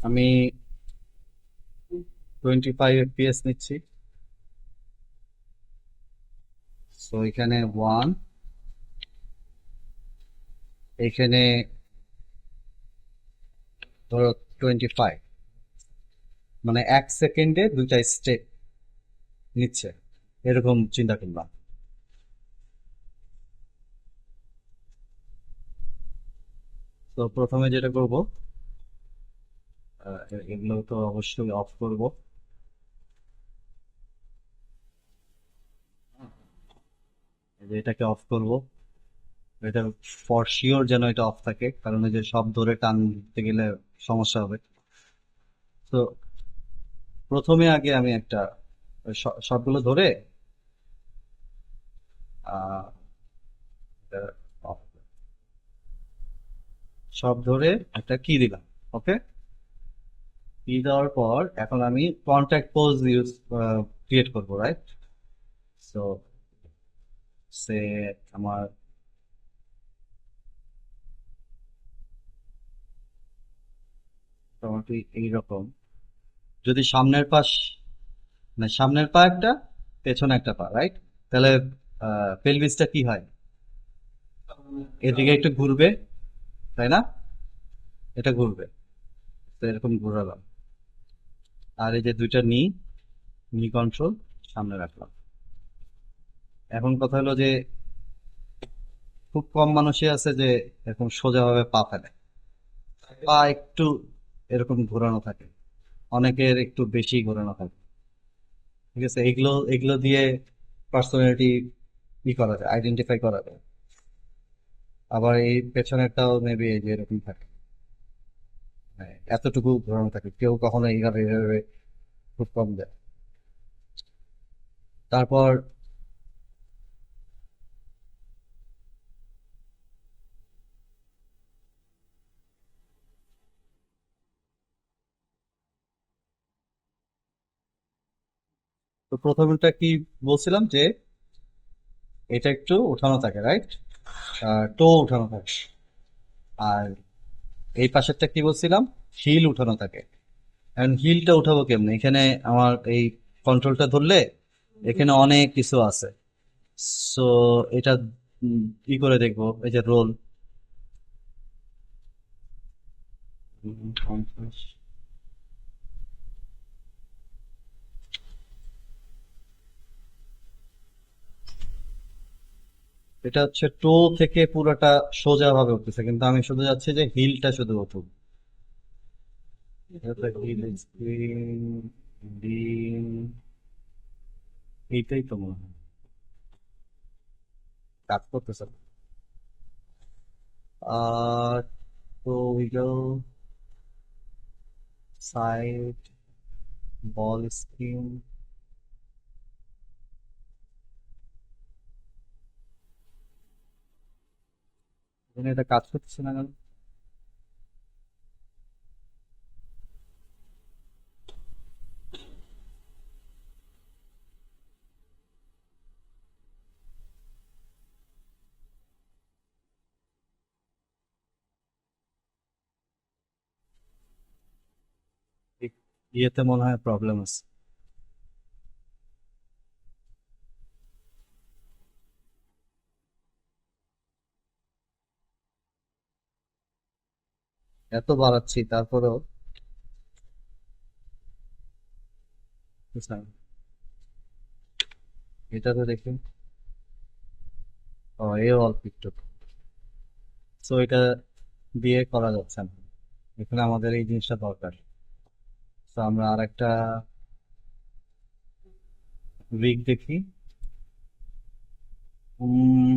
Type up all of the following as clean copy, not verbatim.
আমি 25 FPS নিচ্ছি। So এখানে 1, এখানে ধরো 25, মানে 1 সেকেন্ডে 2টা স্টেপ নিচ্ছে, এরকম চিন্তা করলাম। তো প্রথমে যেটা করব, এগুলো তো অবশ্যই অফ করব। এই যে এটাকে অফ করব, এটা ফর শিওর যেন এটা অফ থাকে, কারণ এই যে সব ধরে টানতে গেলে সমস্যা হবে। তো প্রথমে আগে আমি একটা সবগুলো ধরে আহ, এটা off, সব ধরে একটা কি দিলাম। ওকে, কি দেওয়ার পর এখন আমি কন্ট্যাক্ট পোজ ক্রিয়েট করবো, রাইট? সো সে আমার মোটামুটি এইরকম। যদি সামনের পাশ, মানে সামনের পা একটা, পেছনে একটা পা, রাইট? তাহলে পেলভিসটা কি হয়, এদিকে একটু ঘুরবে, তাই না? এটা ঘুরবে। তো এরকম ঘুরালাম। আর এই যে দুইটা নি, নি কন্ট্রোল সামনে রাখলাম। এখন কথা হলো যে খুব কম মানুষই আছে যে এরকম সোজাভাবে পা ফেলে, পা একটু এরকম ঘোরানো থাকে, অনেকের একটু বেশি ঘোরানো থাকে। ঠিক আছে, এগুলো এগুলো দিয়ে পার্সোনালিটি ই করা যায়, আইডেন্টিফাই করা যায়। আবার এই পেছনেরটাও মেবি এই যে এরকম থাকে, মানে এতটুকু ঘোরানো থাকে, কেউ কখনো এইভাবে এইভাবে খুব কম দেয়। তারপর তো প্রথমটা কি বলছিলাম যে এটা একটু উঠানো থাকে, রাইট? টো উঠানো থাকে। আর এই পাশেরটা কি বলছিলাম, হিল উঠানো থাকে। এখন হিলটা উঠাবো কেমনে? এখানে আমার এই কন্ট্রোলটা ধরলে এখানে অনেক কিছু আছে। সো এটা ই করে দেখবো, এই যে রোল, এটা হচ্ছে টো থেকে পুরোটা সোজা ভাবে উঠতেছে, কিন্তু আমি শুধু যাচ্ছি যে হিলটা শুধু উঠুক। হিল স্ক্রিন, ডিম, এইটাই তো মনে হয় কাজ করতেছে। আর তো উইগল, সাইড, বল স্ক্রিন, এটা কাজ করতেছে না কেন? ইয়েতে মনে হয় প্রবলেম আছে। এত বাড়াচ্ছি তারপরেও বুঝলাম না। এটা তো দেখি, ও এ অল্প একটু। সো এটা দিয়ে করা যাচ্ছে না, এখানে আমাদের এই জিনিসটা দরকার। তো আমরা আর একটা উইক দেখি। উম,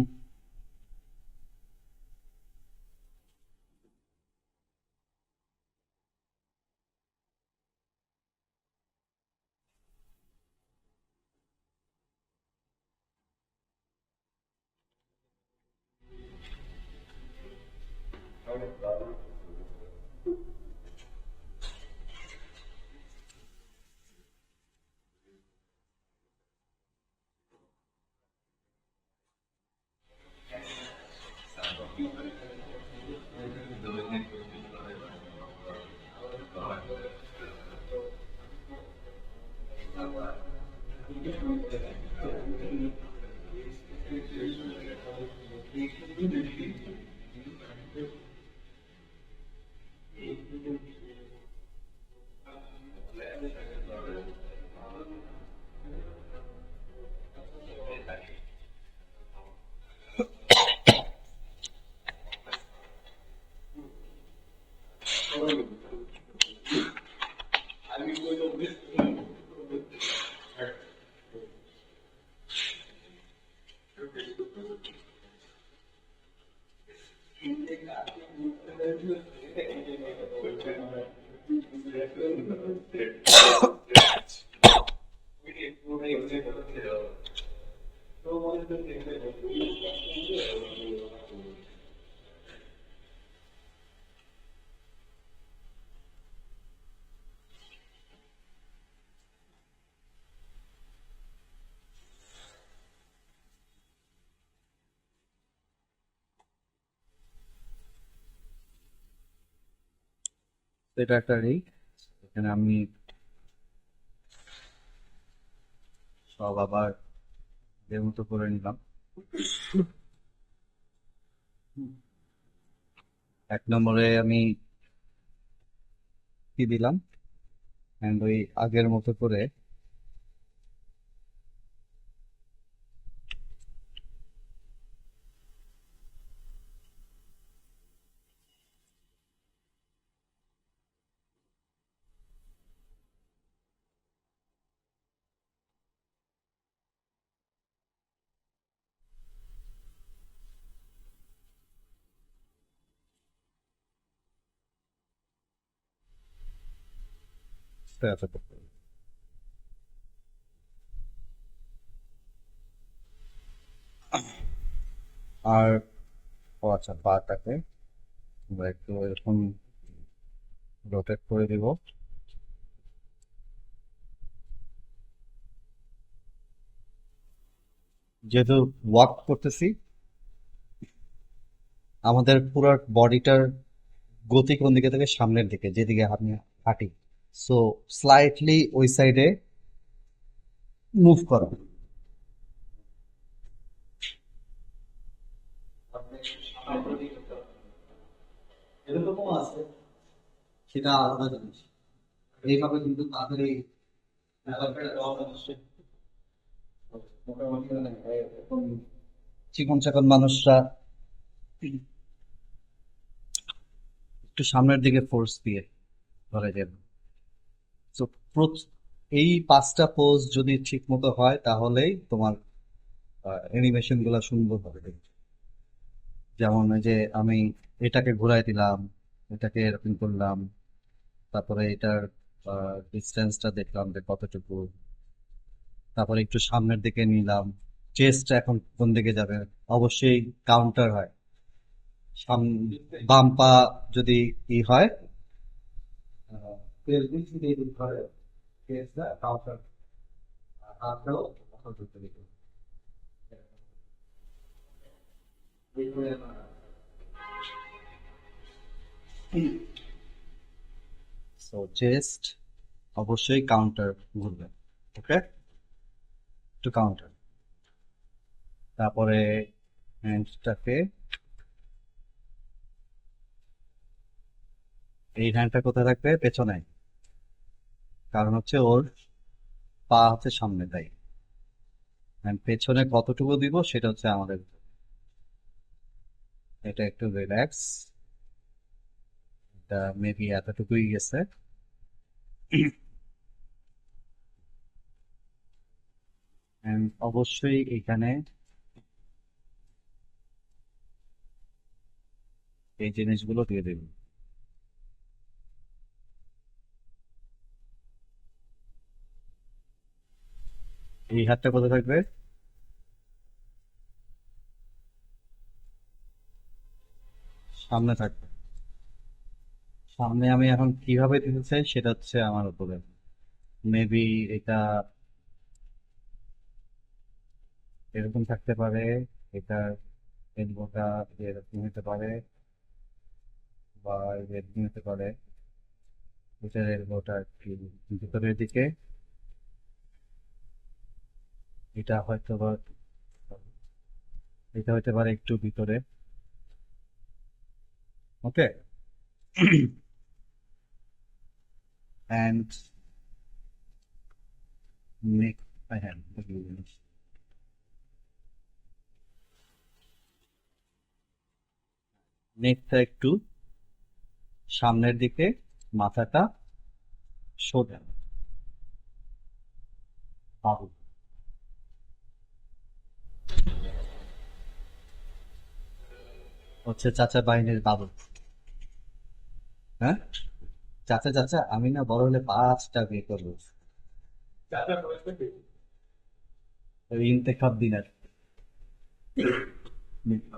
এটা একটা রিগ, এখানে আমি সব আবার এর মতো করে নিলাম। এক নম্বরে আমি কি দিলাম, অ্যান্ড ওই আগের মতো করে আস্তে করতে হবে। আর ও আচ্ছা, পাটাকে আমরা একটু এরকম রোটেট করে দিব। যেহেতু ওয়াক করতেছি, আমাদের পুরো বডিটার গতি কোন দিকে থেকে, সামনের দিকে, যেদিকে আমি হাঁটি। সো স্লাইটলি ওই সাইডে মুভ করা। এরকমও আছে, সেটা আলাদা জিনিস। এইভাবে কিন্তু তাড়াতাড়ি ব্যাপারটা দেওয়া হচ্ছে। মোটামুটি মানে এরকম চিকন চাকন মানুষরা একটু সামনের দিকে ফোর্স দিয়ে ধরে যাবে। তো এই 5টা পোজ যদি ঠিক মতো হয়, তাহলেই তোমার অ্যানিমেশন গুলা সুন্দর হবে দেখতে। যেমন এই যে আমি এটাকে ঘুরাই দিলাম, এটাকে এরকম করলাম, তারপরে এটার ডিস্টেন্সটা দেখলাম যে কতটুকু, তারপরে একটু সামনের দিকে নিলাম, চেস্টটা এখন কোন দিকে যাবে। অবশ্যই কাউন্টার হয়, বাম পা যদি ই হয়, পেস দিক যদি এদিক হয়, পেসটা কাউন্টার, হাতটাও তখন ধরতে দিকে। সো চেস্ট অবশ্যই কাউন্টার ঘুরবে, ওকে, একটু কাউন্টার। তারপরে হ্যান্ডটাকে, এই হ্যান্ডটা কোথায় রাখবে, পেছনে, কারণ হচ্ছে ওর পা হচ্ছে সামনে, তাই and পেছনে কতটুকু দিব সেটা হচ্ছে আমাদের। এটা একটু রিল্যাক্স, এটা মেবি এতটুকুই গেছে। And অবশ্যই এখানে এই জিনিসগুলো দিয়ে দেব। এই হাতটা কোথায় থাকবে, সামনে থাকবে। সামনে আমি এখন কিভাবে দিতে চাই সেটা হচ্ছে আমার উপরে। মেবি এটা এরকম থাকতে পারে, এটা এলবোটা এরকম হতে পারে, বা এরকম হতে পারে। এটার এলবোটা একটু ভিতরের দিকে, এটা হয়তো বা, এটা হতে পারে একটু ভিতরে, ওকে। অ্যান্ড নেক, হ্যাঁ, নেকটা একটু সামনের দিকে মাথাটা সোজা বাবু। হচ্ছে চাচা বাহিনীর বাবু। হ্যাঁ, চাচা চাচা আমি না বড় হলে 5টা বিয়ে করবো। ওই ইন্তেখাব দিনার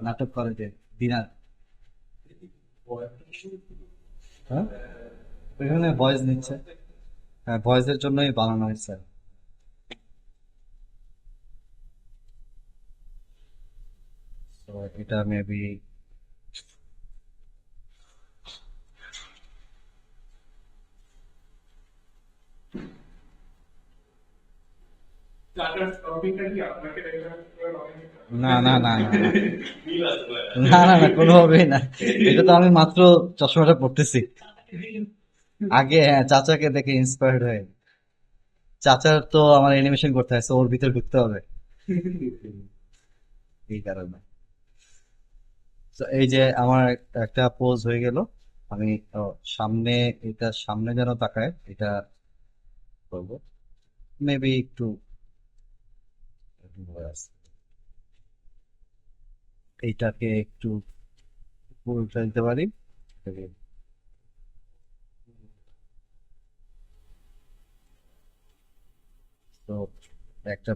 নাটক করে যে দিনার। হ্যাঁ, ওইখানে ভয়েস নিচ্ছে। হ্যাঁ, ভয়েসের জন্যই বানানো হয়েছে। তো এটা মেবি না না না না না না না না কোনোভাবেই না। এটা তো আমি মাত্র চশমাটা পড়তেছি। আগে হ্যাঁ চাচাকে দেখে ইন্সপায়ার্ড হয়ে। চাচার তো আমার অ্যানিমেশন করতে হয়, so ওর ভিতর ঢুকতে হবে এই কারণে। তো এই যে আমার একটা পোজ হয়ে গেল। আমি সামনে, এটা সামনে যেন তাকায় এটা করবো। মেবি একটু ভয় আছে। এইটাকে একটু উল্টে দিতে পারি। তো একটা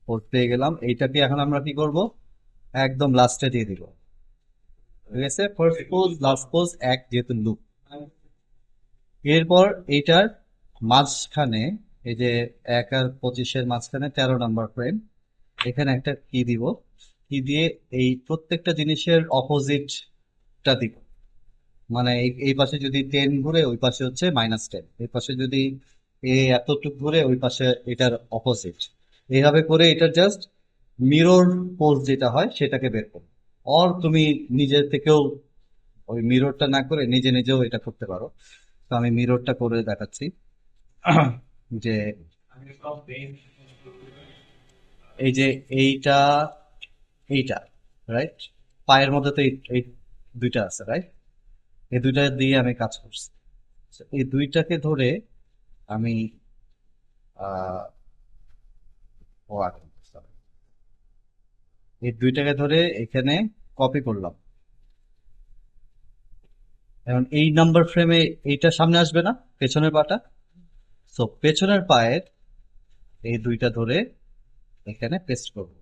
পোজ পেয়ে গেলাম। এইটাকে এখন আমরা কি করব, একদম লাস্টে দিয়ে দিব। ঠিক আছে, ফার্স্ট পোজ লাস্ট পোজ এক, যেহেতু লুপ। এরপর এইটার মাঝখানে, এই যে 1 আর 25-এর মাঝখানে 13 নম্বর ফ্রেম, এখানে একটা কি দিব। কি দিয়ে এই প্রত্যেকটা জিনিসের অপোজিটটা দিব। মানে এই পাশে যদি 10 ঘুরে ওই পাশে হচ্ছে -10, এই পাশে যদি এতটুকু ঘুরে ওই পাশে এটার অপোজিট। এইভাবে করে এটা জাস্ট মিরর পোজ যেটা হয় সেটাকে বের করো। অর তুমি নিজে থেকেও ওই মিররটা না করে নিজে নিজেও এটা করতে পারো। তো আমি মিররটা করে দেখাচ্ছি। যে এই যে এইটা, এইটা রাইট, পায়ের মধ্যে তো এই দুইটা আছে রাইট। এই দুইটা দিয়ে আমি কাজ করছি। So, এই দুইটাকে ধরে আমি আহ ও আচ্ছা, sorry। এই দুইটাকে ধরে এখানে কপি করলাম। এখন এই নাম্বার ফ্রেমে এইটা সামনে আসবে না, পেছনের পাটা। সো পেছনের পায়ের এই দুইটা ধরে এখানে পেস্ট করব।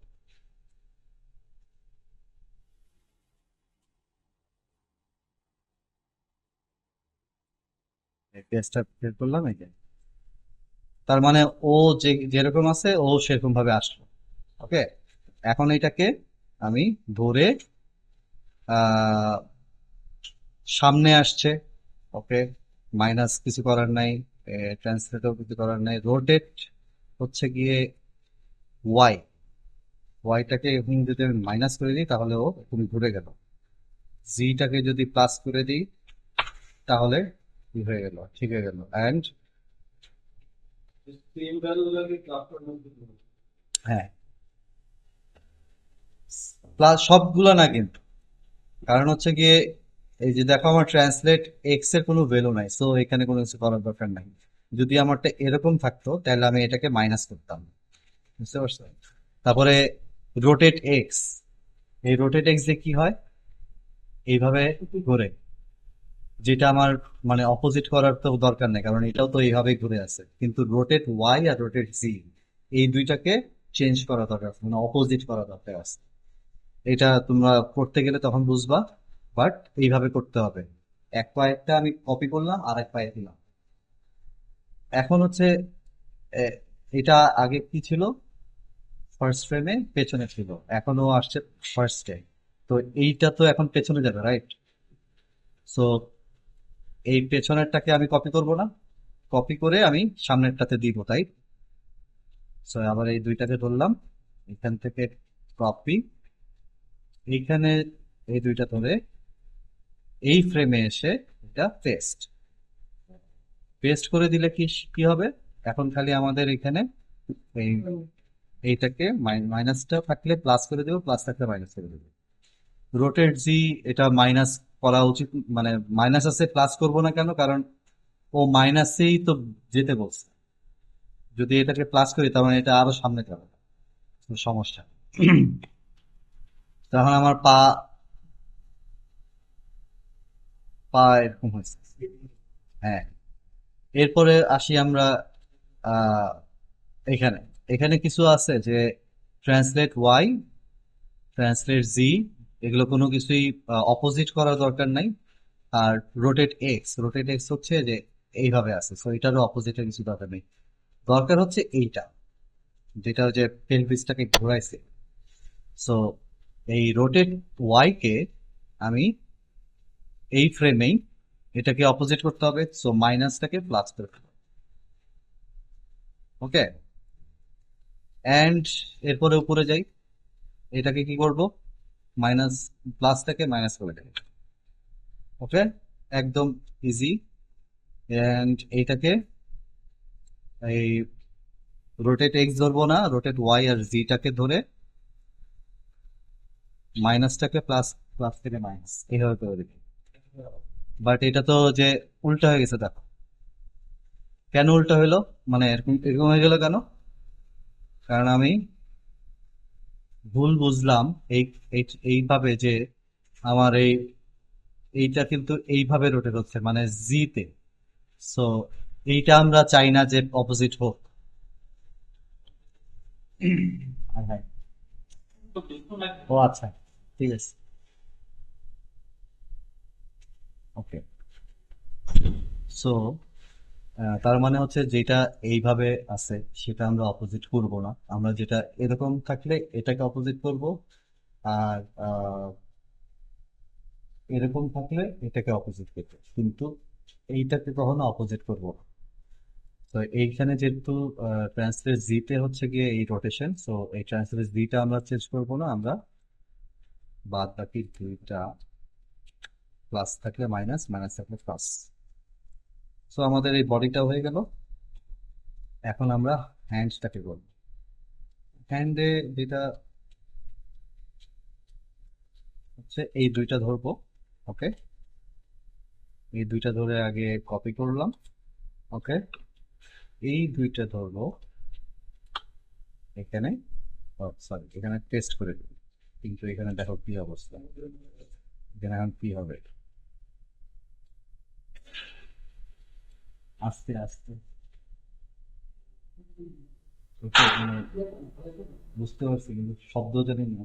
এই পেস্টটা বের করলাম এই যে। তার মানে ও যে যেরকম আছে ও সেরকম ভাবে আসলো। ওকে, এখন এটাকে আমি ধরে আহ সামনে আসছে। ওকে, মাইনাস কিছু করার নাই, ট্রান্সলেটও কিছু করার নাই। রোটেট হচ্ছে গিয়ে ওয়াই, ওয়াইটাকে এখন যদি আমি মাইনাস করে দিই তাহলে ও তুমি ঘুরে গেল। জিটাকে যদি প্লাস করে দিই তাহলে কি হয়ে গেল, ঠিক হয়ে গেল। অ্যান্ড হ্যাঁ, প্লাস সবগুলা না কিন্তু, কারণ হচ্ছে গিয়ে এই যে দেখো আমার ট্রান্সলেট এক্স এর কোনো ভ্যালু নাই, সো এখানে কোনো কিছু করার দরকার নাই। যদি আমারটা এরকম থাকতো তাহলে আমি এটাকে মাইনাস করতাম, বুঝতে পারছো। তারপরে রোটেট এক্স, এই রোটেট এক্স দিয়ে কি হয়, এইভাবে ঘুরে। যেটা আমার মানে অপোজিট করার তো দরকার নেই, কারণ এটাও তো এইভাবেই ঘুরে আছে। কিন্তু রোটেট ওয়াই আর রোটেট জি, এই দুইটাকে চেঞ্জ করা দরকার আছে, মানে অপোজিট করা দরকার আছে। এটা তোমরা করতে গেলে তখন বুঝবা। বাট এইভাবে করতে হবে। এক পায়েরটা আমি কপি করলাম আর এক পায়ে দিলাম। এখন হচ্ছে এ, এটা আগে কি ছিল, ফার্স্ট ফ্রেমে পেছনে ছিল, এখনো আসছে ফার্স্টে। তো এইটা তো এখন পেছনে যাবে রাইট। সো এই পেছনেরটাকে আমি কপি করব না, কপি করে আমি সামনেরটাতে দিব, তাই। সো আবার এই দুইটাকে ধরলাম, এখান থেকে কপি, এইখানে এই দুইটা ধরে এই ফ্রেমে এসে এটা পেস্ট। পেস্ট করে দিলে কি কি হবে, এখন খালি আমাদের এখানে এই এইটাকে মাইনাসটা থাকলে প্লাস করে দেবো, প্লাস থাকলে মাইনাস করে দেবো। রোটেট জি, এটা মাইনাস করা উচিত, মানে মাইনাস আছে প্লাস করব না কেন, কারণ ও মাইনাসেই তো যেতে বলছে। যদি এটাকে প্লাস করি তার মানে এটা আরো সামনে যাবে, তো সমস্যা। তখন আমার পা পা এরকম হয়েছে। হ্যাঁ, এরপরে আসি আমরা আহ এখানে। এখানে কিছু আছে যে ট্রান্সলেট ওয়াই, ট্রান্সলেট জি, এগুলো কোনো কিছুই অপোজিট করার দরকার নাই। আর রোটেট এক্স, রোটেট এক্স হচ্ছে যে এইভাবে আছে, সো এটারও অপোজিটের কিছু দরকার নেই। দরকার হচ্ছে এইটা, যেটা যে পেলভিসটাকে ঘোরাইছে। সো এই রোটেট ওয়াই কে আমি এই ফ্রেমেই এটাকে অপোজিট করতে হবে, সো মাইনাসটাকে প্লাস করতে হবে। ওকে, এন্ড এরপরে উপরে যাই, এটাকে কি করব, মাইনাস, প্লাসটাকে মাইনাস করে দেব। ওকে, একদম ইজি। এন্ড এইটাকে এই রোটেট এক্স ধরবো না, রোটেট ওয়াই আর জিটাকে ধরে মাইনাসটাকে প্লাস, প্লাস থেকে মাইনাস, এইভাবে করে দিবি। বাট এটা তো যে উল্টা হয়ে গেছে, দেখো কেন উল্টা হইলো, মানে এরকম এরকম হয়ে গেল কেন? কারণ আমি ভুল বুঝলাম এই এইভাবে যে আমার এইটা কিন্তু এইভাবে রোটেট হচ্ছে, মানে জি তে। সো এইটা আমরা চাই না যে অপোজিট হোক। হ্যাঁ, হ্যাঁ। ও আচ্ছা, ঠিক আছে, ওকে। সো তার মানে হচ্ছে যেটা এইভাবে আছে সেটা আমরা অপোজিট করব না, আমরা যেটা এরকম থাকলে এটাকে অপোজিট করব, আর এরকম থাকলে এটাকে অপোজিট করব, কিন্তু এইটাকে কখনো অপোজিট করব না। তো এইখানে যেহেতু ট্রান্সলেট জি তে হচ্ছে গিয়ে এই রোটেশন, সো এই ট্রান্সলেট জি টা আমরা চেঞ্জ করব না, আমরা বাদ বাকি দুইটা প্লাস থাকলে মাইনাস, মাইনাস থাকলে প্লাস। সো আমাদের এই বডিটা হয়ে গেল। এখন আমরা হ্যান্ডটাকে করব। হ্যান্ডে যেটা হচ্ছে এই দুইটা ধরবো। ওকে, এই দুইটা ধরে আগে কপি করলাম। ওকে, এই দুইটা ধরবো এখানে, সরি এখানে টেস্ট করে দিই, কিন্তু এখানে দেখো কি অবস্থা, এখানে এখন কি হবে, আস্তে আস্তে। ওকে, মানে বুঝতে পারছি কিন্তু শব্দ জানি না।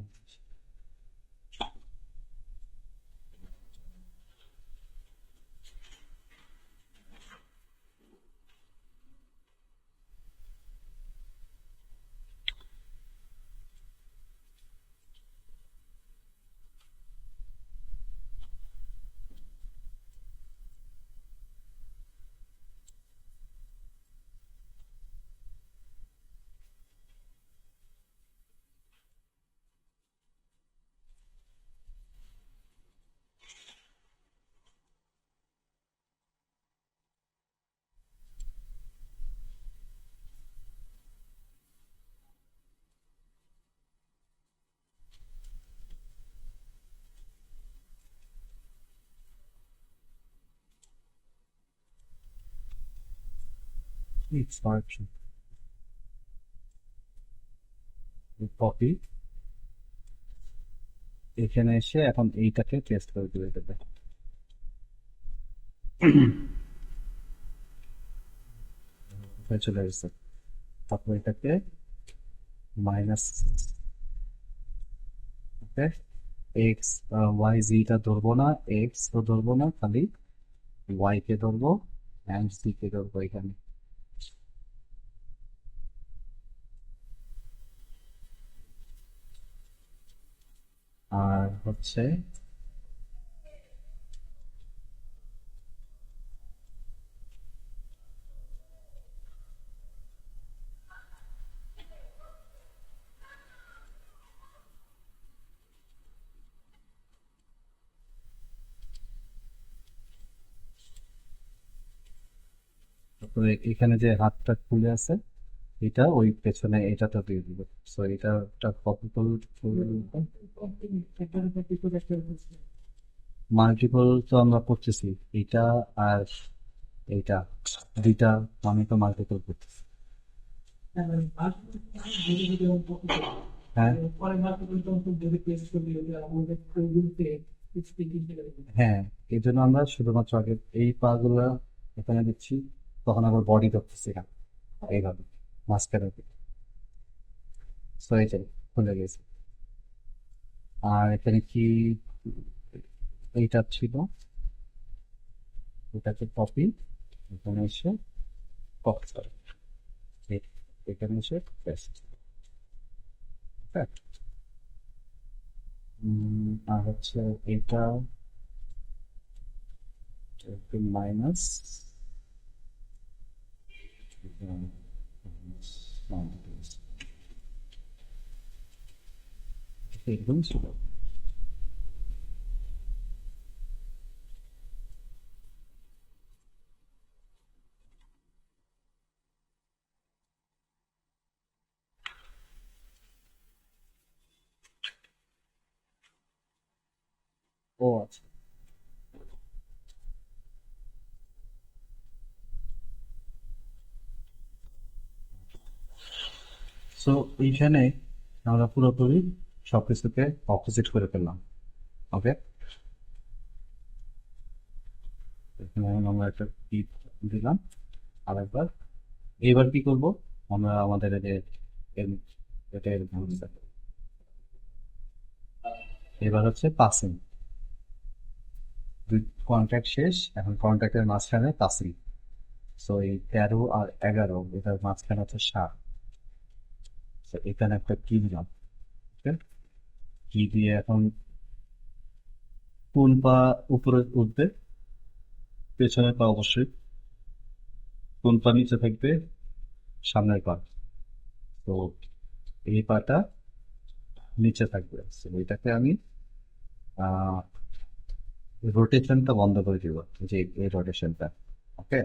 কপি, এখানে এসে এখন এইটাকে টেস্ট করে দিবে এটাতে। এটা চলে আসছে, তারপর এটাকে মাইনাস। ওকে, এক্স ওয়াই জিটা ধরবো না, এক্স তো ধরবো না, খালি ওয়াই কে ধরবো, অ্যান্ড সি কে ধরবো এখানে। আর হচ্ছে তারপরে এখানে যে হাতটা খুলে আছে এটা ওই পেছনে এটাতে দিয়ে দিব। সো এটা কপি করে মাল্টিপল তো আমরা করতেছি, এইটা আর এইটা, দুইটা আমি তো মাল্টিপল করতেছি। হ্যাঁ হ্যাঁ, এই জন্য আমরা শুধুমাত্র আগে এই পা গুলা এখানে দিচ্ছি, তখন আবার বডি করতেছি না এইভাবে মাঝখানে। সো এইটাই খুলে গেছে। আর এখানে কি এইটা ছিল, এটাকে কপি, এখানে এসে কপি করে এখানে এসে পেস্ট। আর হচ্ছে এটা একটু মাইনাস, এরকম ছিল। ও আচ্ছা, সো এইখানে আমরা পুরোপুরি সবকিছুকে অপোজিট করে ফেললাম। ওকে, এখানে আমরা একটা টিপ দিলাম আর একবার। এইবার কি করব, আমরা আমাদের এই যে এটা এরকম হচ্ছে। এবার হচ্ছে পাসিং, দুই কন্ট্যাক্ট শেষ, এখন কন্ট্যাক্টের মাঝখানে পাসিং। সো এই 13 আর 11 এটার মাঝখানে হচ্ছে 7। তো এখানে একটা কি দিলাম, কি দিয়ে এখন কোন পা উপরে উঠবে, পেছনের পা অবশ্যই, কোন পা নিচে থাকবে, সামনের পা। তো এই পাটা নিচে থাকবে। তো এটাকে আমি রোটেশনটা বন্ধ করে দিব, যে এই রোটেশনটা। ওকে,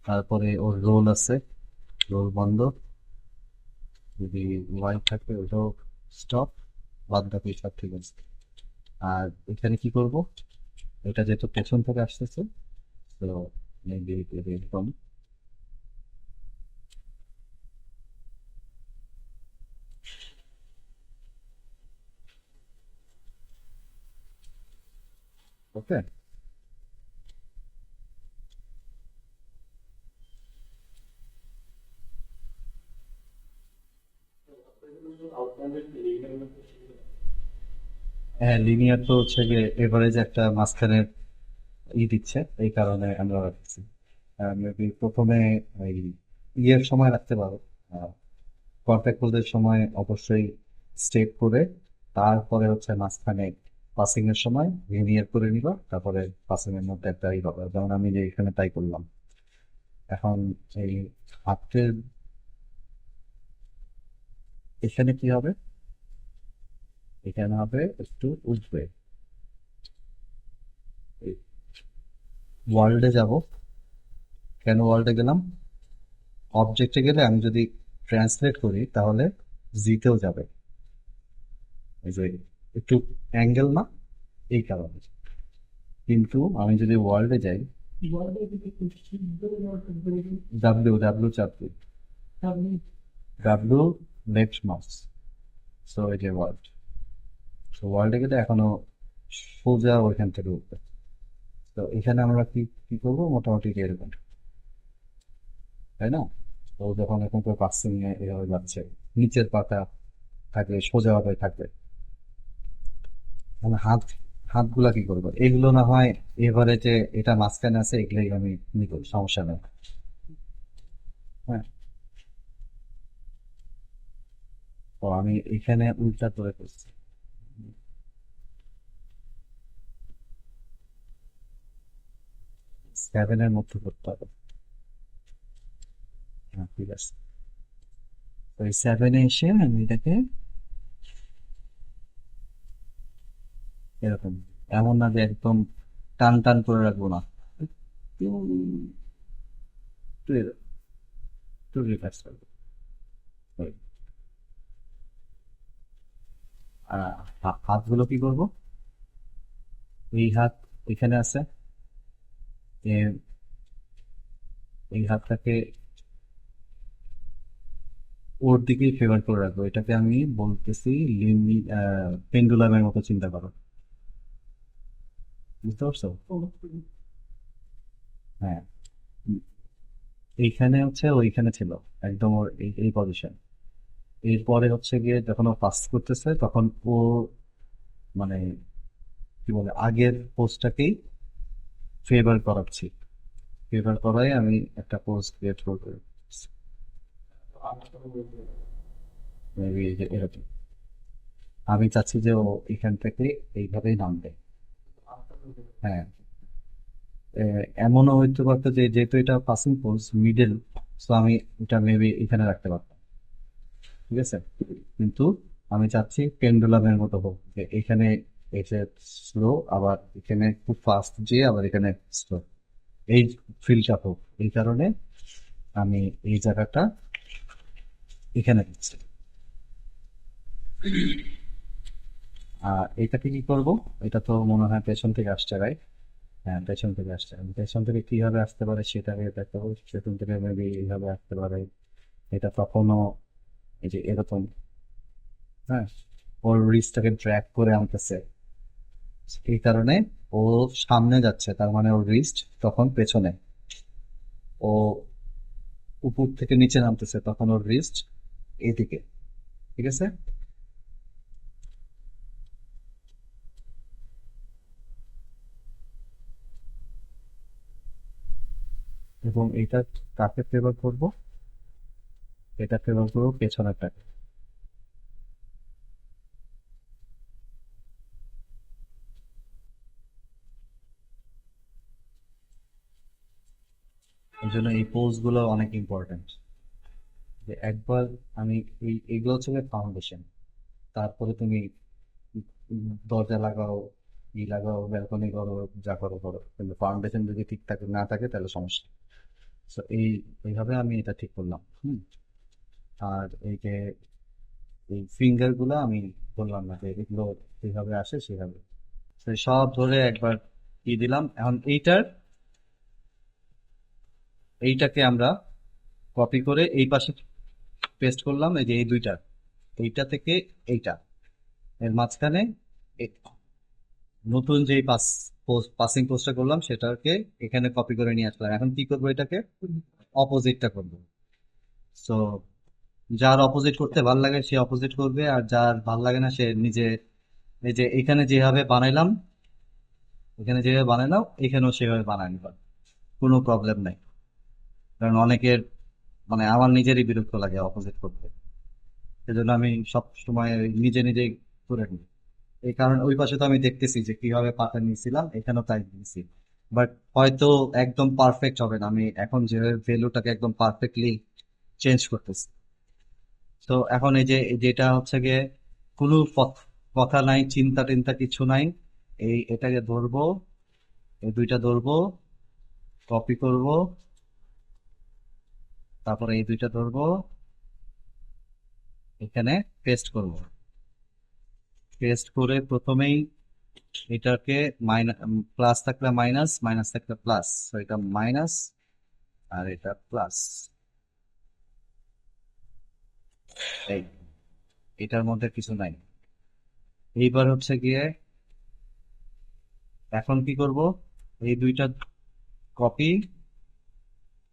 তারপরে ওর রোল আছে, রোল বন্ধ, যদি ওয়াই থাকে ওটাও স্টপ, বাদ বাকি সব ঠিক আছে। আর এখানে কি করব, এটা যেহেতু পেছন থেকে আসতেছে, তো মেবি এরকম। ওকে, হ্যাঁ লিনিয়ার তো হচ্ছে গিয়ে এভারেজ একটা মাঝখানের দিচ্ছে, এই কারণে আমরা রাখছি। মেবি প্রথমে এই ইয়ের সময় রাখতে পারো, কন্ট্যাক্ট হোল্ডের সময় অবশ্যই স্টেপ করে, তারপরে হচ্ছে মাঝখানে পাসিং এর সময় লিনিয়ার করে নিবা, তারপরে পাসিং এর মধ্যে একটা ই হবে, যেমন আমি যে এখানে তাই করলাম। এখন এই হাতের এখানে কি হবে, এখানে হবে একটু উঠবে, ওয়ার্ল্ডে যাব। কেন ওয়ার্ল্ডে গেলাম, অবজেক্টে গেলে আমি যদি ট্রান্সলেট করি তাহলে জিতেও যাবে, এই যে একটু অ্যাঙ্গেল না, এই কারণে। কিন্তু আমি যদি ওয়ার্ল্ডে যাই, ডাব্লিউ ডাব্লিউ চাপ দিই, ডাব্লিউ লেফট মাউস, সো এই যে ওয়ার্ল্ড। তো ওয়ার্ল্ডে গেলে এখনো সোজা ওইখান থেকে উঠবে। তো এখানে আমরা কি কি করবো, মোটামুটি এরকম, তাই না? তো যখন এখন তো পার্সিং এভাবে যাচ্ছে, নিচের পাতা থাকবে, সোজা ভাবে থাকবে, মানে হাতগুলা কি করবো, এগুলো না হয় এভারেজে এটা মাঝখানে আছে, এগুলোই আমি নিব, সমস্যা নেই। হ্যাঁ, তো আমি এখানে উল্টা করে করছি। 7-এর মধ্যে করতে হবে। হ্যাঁ ঠিক আছে, তো এই 7-এ এসে আমি এটাকে এরকম, এমন না যে একদম টান টান করে রাখবো না, একটু একটু একটু রিল্যাক্স করবো। হাতগুলো কি করব, এই হাত এখানে আছে, এ- এই হাতটাকে ওর দিকেই ফেভার করে রাখবো। এটাকে আমি বলতেছি পেন্ডুলামের মতো চিন্তা করো, বুঝতে পারছো? হ্যাঁ, উম, এইখানে হচ্ছে ওইখানে ছিল, একদম ওর এই পজিশন। এরপরে হচ্ছে গিয়ে যখন ও পাস করতেছে তখন ও মানে কি বলে আগের পোস্টটাকেই ফেভার করাচ্ছি, ফেভার করাই আমি একটা পোস্ট ক্রিয়েট করবো, মেবি এরকম। আমি চাচ্ছি যে ও এখান থেকে এইভাবেই নামবে। হ্যাঁ, এমনও হইতে পারতো যে যেহেতু এটা পাসিং পোস্ট মিডল, সো আমি এটা মেবি এখানে রাখতে পারতাম, ঠিক আছে। কিন্তু আমি চাচ্ছি পেন্ডুলামের মতো হোক, যে এখানে এসে স্লো, আবার এখানে খুব ফাস্ট যে আবার এখানে স্লো, এই ফিলটা হোক। এই কারণে আমি এই জায়গাটা এখানে দিচ্ছি। আর এটাকে কি করব, এটা তো মনে হয় পেছন থেকে আসছে, রাইট? হ্যাঁ, পেছন থেকে আসছে। আমি পেছন থেকে কিভাবে আসতে পারে সেটাকে দেখাবো। পেছন থেকে মেবি এইভাবে আসতে পারে। এটা কখনো এই যে এরকম, হ্যাঁ, ওর রিস্টটাকে ড্র্যাগ করে আনতেছে, এই কারণে ও সামনে যাচ্ছে, তার মানে ওর রিস্ট তখন পেছনে। ও উপর থেকে নিচে নামতেছে, তখন ওর রিস্ট এদিকে, ঠিক আছে। এবং এইটা কাকে ফেভার করব, এটা ফেভার করবো পেছনেরটাকে। এই জন্য এই পোজ গুলো অনেক ইম্পর্টেন্ট। যে একবার আমি এইগুলো হচ্ছে ফাউন্ডেশন, তারপরে তুমি দরজা লাগাও, ই লাগাও, ব্যালকনি করো, যা করো করো, কিন্তু ফাউন্ডেশন যদি ঠিক থাকে না থাকে তাহলে সমস্যা। তো এইভাবে আমি এটা ঠিক করলাম। আর এই যে এই ফিঙ্গার গুলো আমি বললাম না যে এগুলো যেভাবে আসে সেভাবে, তো সব ধরে একবার কি দিলাম। এখন এইটাকে আমরা কপি করে এই পাশে পেস্ট করলাম, এই যে এই দুইটা, এইটা থেকে এইটা, এর মাঝখানে এ- নতুন যে পাসিং পোস্টটা করলাম সেটাকে এখানে কপি করে নিয়ে আসলাম। এখন কি করবো, এটাকে অপোজিটটা করবো। সো যার অপোজিট করতে ভাল লাগে সে অপোজিট করবে, আর যার ভাল লাগে না সে নিজে, এই যে এখানে যেভাবে বানাইলাম, এখানে যেভাবে বানাইলাম এখানেও সেভাবে বানাই নিবা, কোনো প্রবলেম নাই। কারণ অনেকের মানে আমার নিজেরই বিরক্ত লাগে অপোজিট করতে, সেজন্য আমি সব সময় নিজে নিজে করে নিই। এই কারণে ওই পাশে তো আমি দেখতেছি যে কিভাবে পাতা নিয়েছিলাম, এখানেও তাই নিয়েছি। বাট হয়তো একদম পারফেক্ট হবে না, আমি এখন যে ভ্যালুটাকে একদম পারফেক্টলি চেঞ্জ করতেছি। তো এখন এই যে যেটা হচ্ছে গিয়ে কোনো কথা নাই, চিন্তা টিন্তা কিছু নাই, এটাকে ধরবো, এই দুইটা ধরবো, কপি করব, তারপরে এই দুইটা ধরবো, এখানে পেস্ট করব। পেস্ট করে প্রথমেই এটাকে মাইনাস, প্লাস থাকলে মাইনাস, মাইনাস থাকলে প্লাস, তো এটা মাইনাস আর এটা প্লাস। এই এটার মধ্যে কিছু নাই। এইবার হচ্ছে গিয়ে এখন কি করব, এই দুইটা কপি,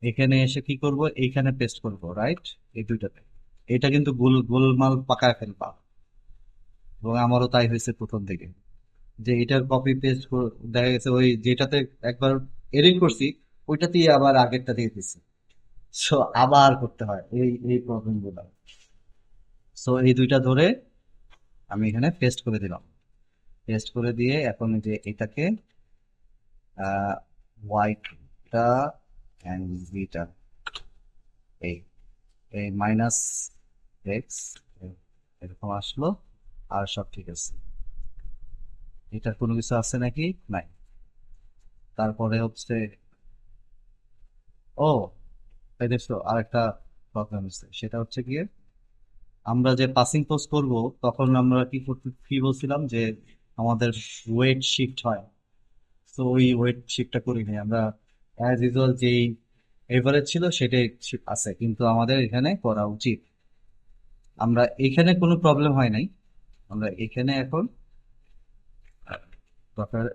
এখানে এসে কি করব, এইখানে পেস্ট করব, রাইট? এই দুইটাতে এটা কিন্তু গোলমাল পাকায় ফেলবা, এবং আমারও তাই হয়েছে প্রথম থেকে, যে এটার কপি পেস্ট দেখা গেছে ওই যেটাতে একবার এডিট করছি ওইটাতেই আবার আগেরটা দিয়ে দিচ্ছি। সো আবার করতে হয় এই প্রবলেম গুলো। সো এই দুইটা ধরে আমি এখানে পেস্ট করে দিলাম। পেস্ট করে দিয়ে এখন এই যে এটাকে ওয়াইটা অ্যান্ড জিটা, এই এই মাইনাস এক্স এরকম আসলো, আর সব ঠিক আছে। এটার কোনো কিছু আছে নাকি? নাই। তারপরে হচ্ছে, ও এই দেখছো আরেকটা প্রবলেম হচ্ছে, সেটা হচ্ছে গিয়ে আমরা যে পাসিং পোস্ট করব তখন আমরা কি বলছিলাম যে আমাদের ওয়েট শিফট হয়। তো ওই ওয়েট শিফটটা করিনি আমরা, অ্যাজ ইউজুয়াল যেই এভারেজ ছিল সেটাই আছে, কিন্তু আমাদের এখানে করা উচিত। আমরা এখানে কোনো প্রবলেম হয় নাই, আমরা এখানে এখন দরকার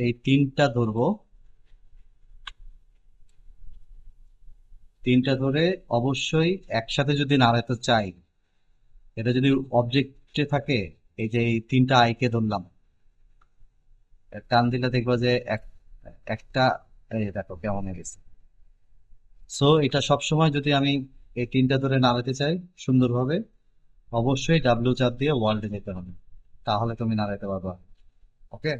এই তিনটা ধরবো, তিনটা ধরে অবশ্যই একসাথে যদি নাড়াতে চাই, এটা যদি অবজেক্টে থাকে, এই যে এই তিনটা আইকে ধরলাম, টান দিলে দেখবা যে একটা, এই দেখো কেমন হয়ে গেছে। সো এটা সবসময় যদি আমি এই তিনটা ধরে নাড়াতে চাই সুন্দরভাবে, অবশ্যই ডাব্লিউ চাপ দিয়ে ওয়ার্ল্ডে যেতে হবে, তাহলে তুমি নাড়াতে পারবা। ওকে,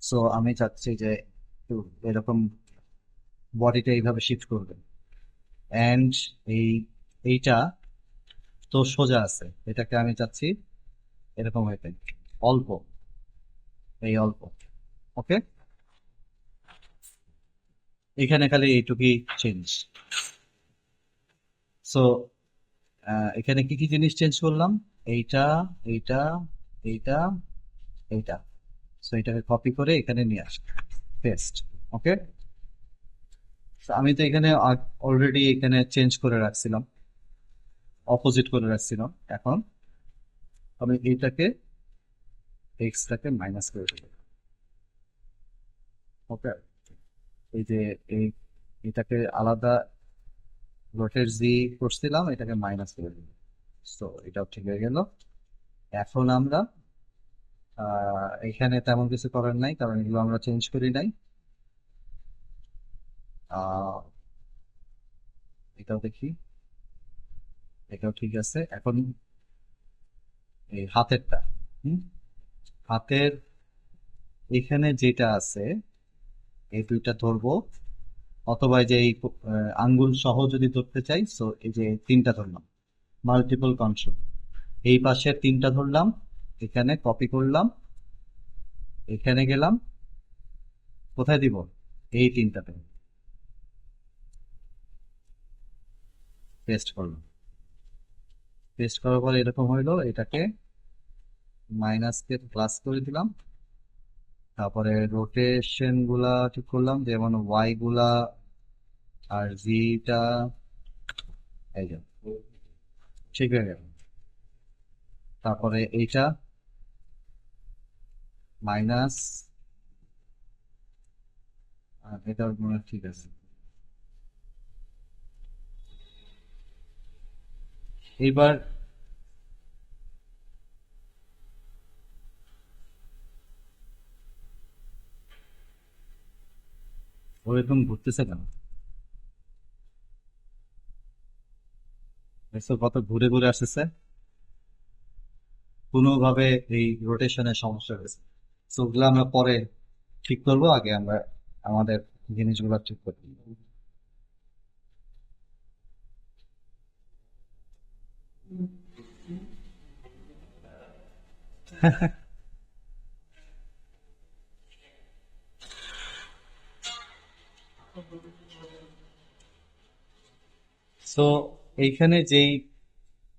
সো আমি চাচ্ছি যে একটু এরকম বডিটা এইভাবে শিফট করবে, অ্যান্ড এই এইটা তো সোজা আছে, এটাকে আমি চাচ্ছি এরকম হইতে অল্প, এই অল্প। ওকে, এখানে খালি এইটুকুই চেঞ্জ। সো এখানে কি কি জিনিস চেঞ্জ করলাম, এইটা, এইটা, এইটা, এইটা। সো এটাকে কপি করে এখানে নিয়ে আস, পেস্ট। ওকে, আমি তো এখানে অলরেডি এখানে চেঞ্জ করে রাখছিলাম, অপোজিট করে রাখছিলাম। এখন আমি এইটাকে, এক্সটাকে মাইনাস করে দেবো। ওকে, এই যে এই এটাকে আলাদা রোটেট জি করছিলাম, এটাকে মাইনাস করে দিলাম। তো এটাও ঠিক হয়ে গেল। এখন আমরা এখানে তেমন কিছু করার নাই, কারণ এগুলো আমরা চেঞ্জ করি নাই। আহ, এটাও দেখি, এটাও ঠিক আছে। এখন এই হাতেরটা, হুম, হাতের এখানে যেটা আছে এই দুইটা ধরবো, অথবা এই যে এই আঙ্গুল সহ যদি ধরতে চাই, সো এই যে তিনটা ধরলাম, মাল্টিপল কন্ট্রোল, এই পাশের তিনটা ধরলাম, এখানে কপি করলাম, এখানে গেলাম, কোথায় দিব, এই তিনটাতে পেস্ট করলাম। পেস্ট করার পরে এরকম হইলো, এটাকে মাইনাস কে প্লাস করে দিলাম। তারপরে রোটেশন গুলা ঠিক করলাম, যেমন ওয়াই গুলা আর জিটা, এই যে ঠিক হয়ে গেল। তারপরে এইটা মাইনাস, এটা মনে হয় ঠিক আছে। এইবার ওরকম ঘুরতেছে কেন, দেখছো কত ঘুরে ঘুরে আসতেছে, কোনোভাবে এই রোটেশনের সমস্যা হয়েছে। তো ওগুলো আমরা পরে ঠিক করবো, আগে আমরা আমাদের জিনিসগুলো ঠিক করবো। সো এইখানে যেই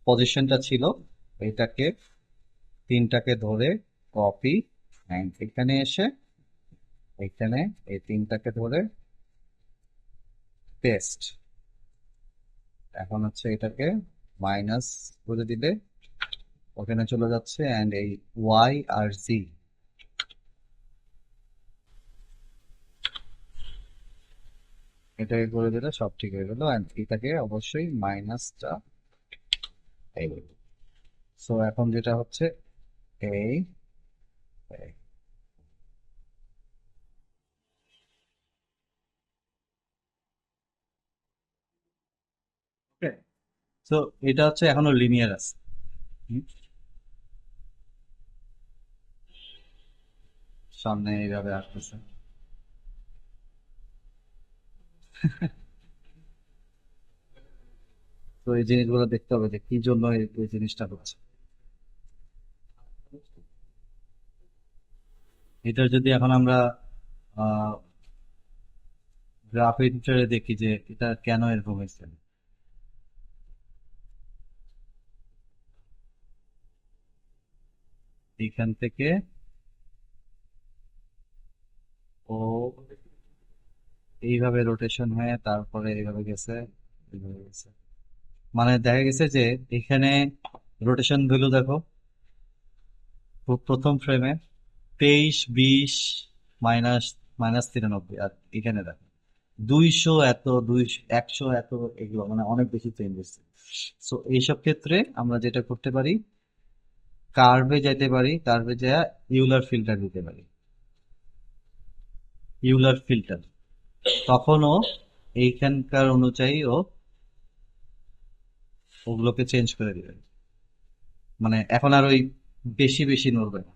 পজিশনটা ছিল, এটাকে তিনটাকে ধরে কপি, অ্যান্ড এখানে এসে এখানে এই তিনটাকে ধরে পেস্ট। এখন হচ্ছে এটাকে মাইনাস করে দিলে ওখানে চলে যাচ্ছে, অ্যান্ড এই ওয়াই আর জি, এটাকে করে দিলে সব ঠিক হয়ে গেল, অ্যান্ড এটাকে অবশ্যই মাইনাসটা এই। সো এখন যেটা হচ্ছে এই, তো এটা হচ্ছে এখনো লিনিয়ার আছে। হুম, সামনে এইভাবে আসতেছে। তো এই জিনিসগুলো দেখতে হবে যে কি জন্য এই জিনিসটা হচ্ছে। এটা যদি এখন আমরা গ্রাফ এডিটরে দেখি যে এটা কেন এরকম হয়েছে, এইখান থেকে ও এইভাবে রোটেশন হয়ে তারপরে এইভাবে গেছে, এইভাবে গেছে। মানে দেখা গেছে যে এখানে রোটেশন ভ্যালু দেখো, প্রথম ফ্রেমে 23, 20, মাইনাস মাইনাস 93, আর এখানে দেখো 200 এত, 200, 100 এত, এগুলো মানে অনেক বেশি চেঞ্জ হচ্ছে। সো এইসব ক্ষেত্রে আমরা যেটা করতে পারি, কার্ভে যেতে পারি, কার্ভে যা ইউলার ফিল্টার দিতে পারি, ইউলার ফিল্টার। তখনও এইখানকার অনুযায়ী ও ওগুলোকে চেঞ্জ করে দিবে, মানে এখন আর ওই বেশি বেশি নড়বে না।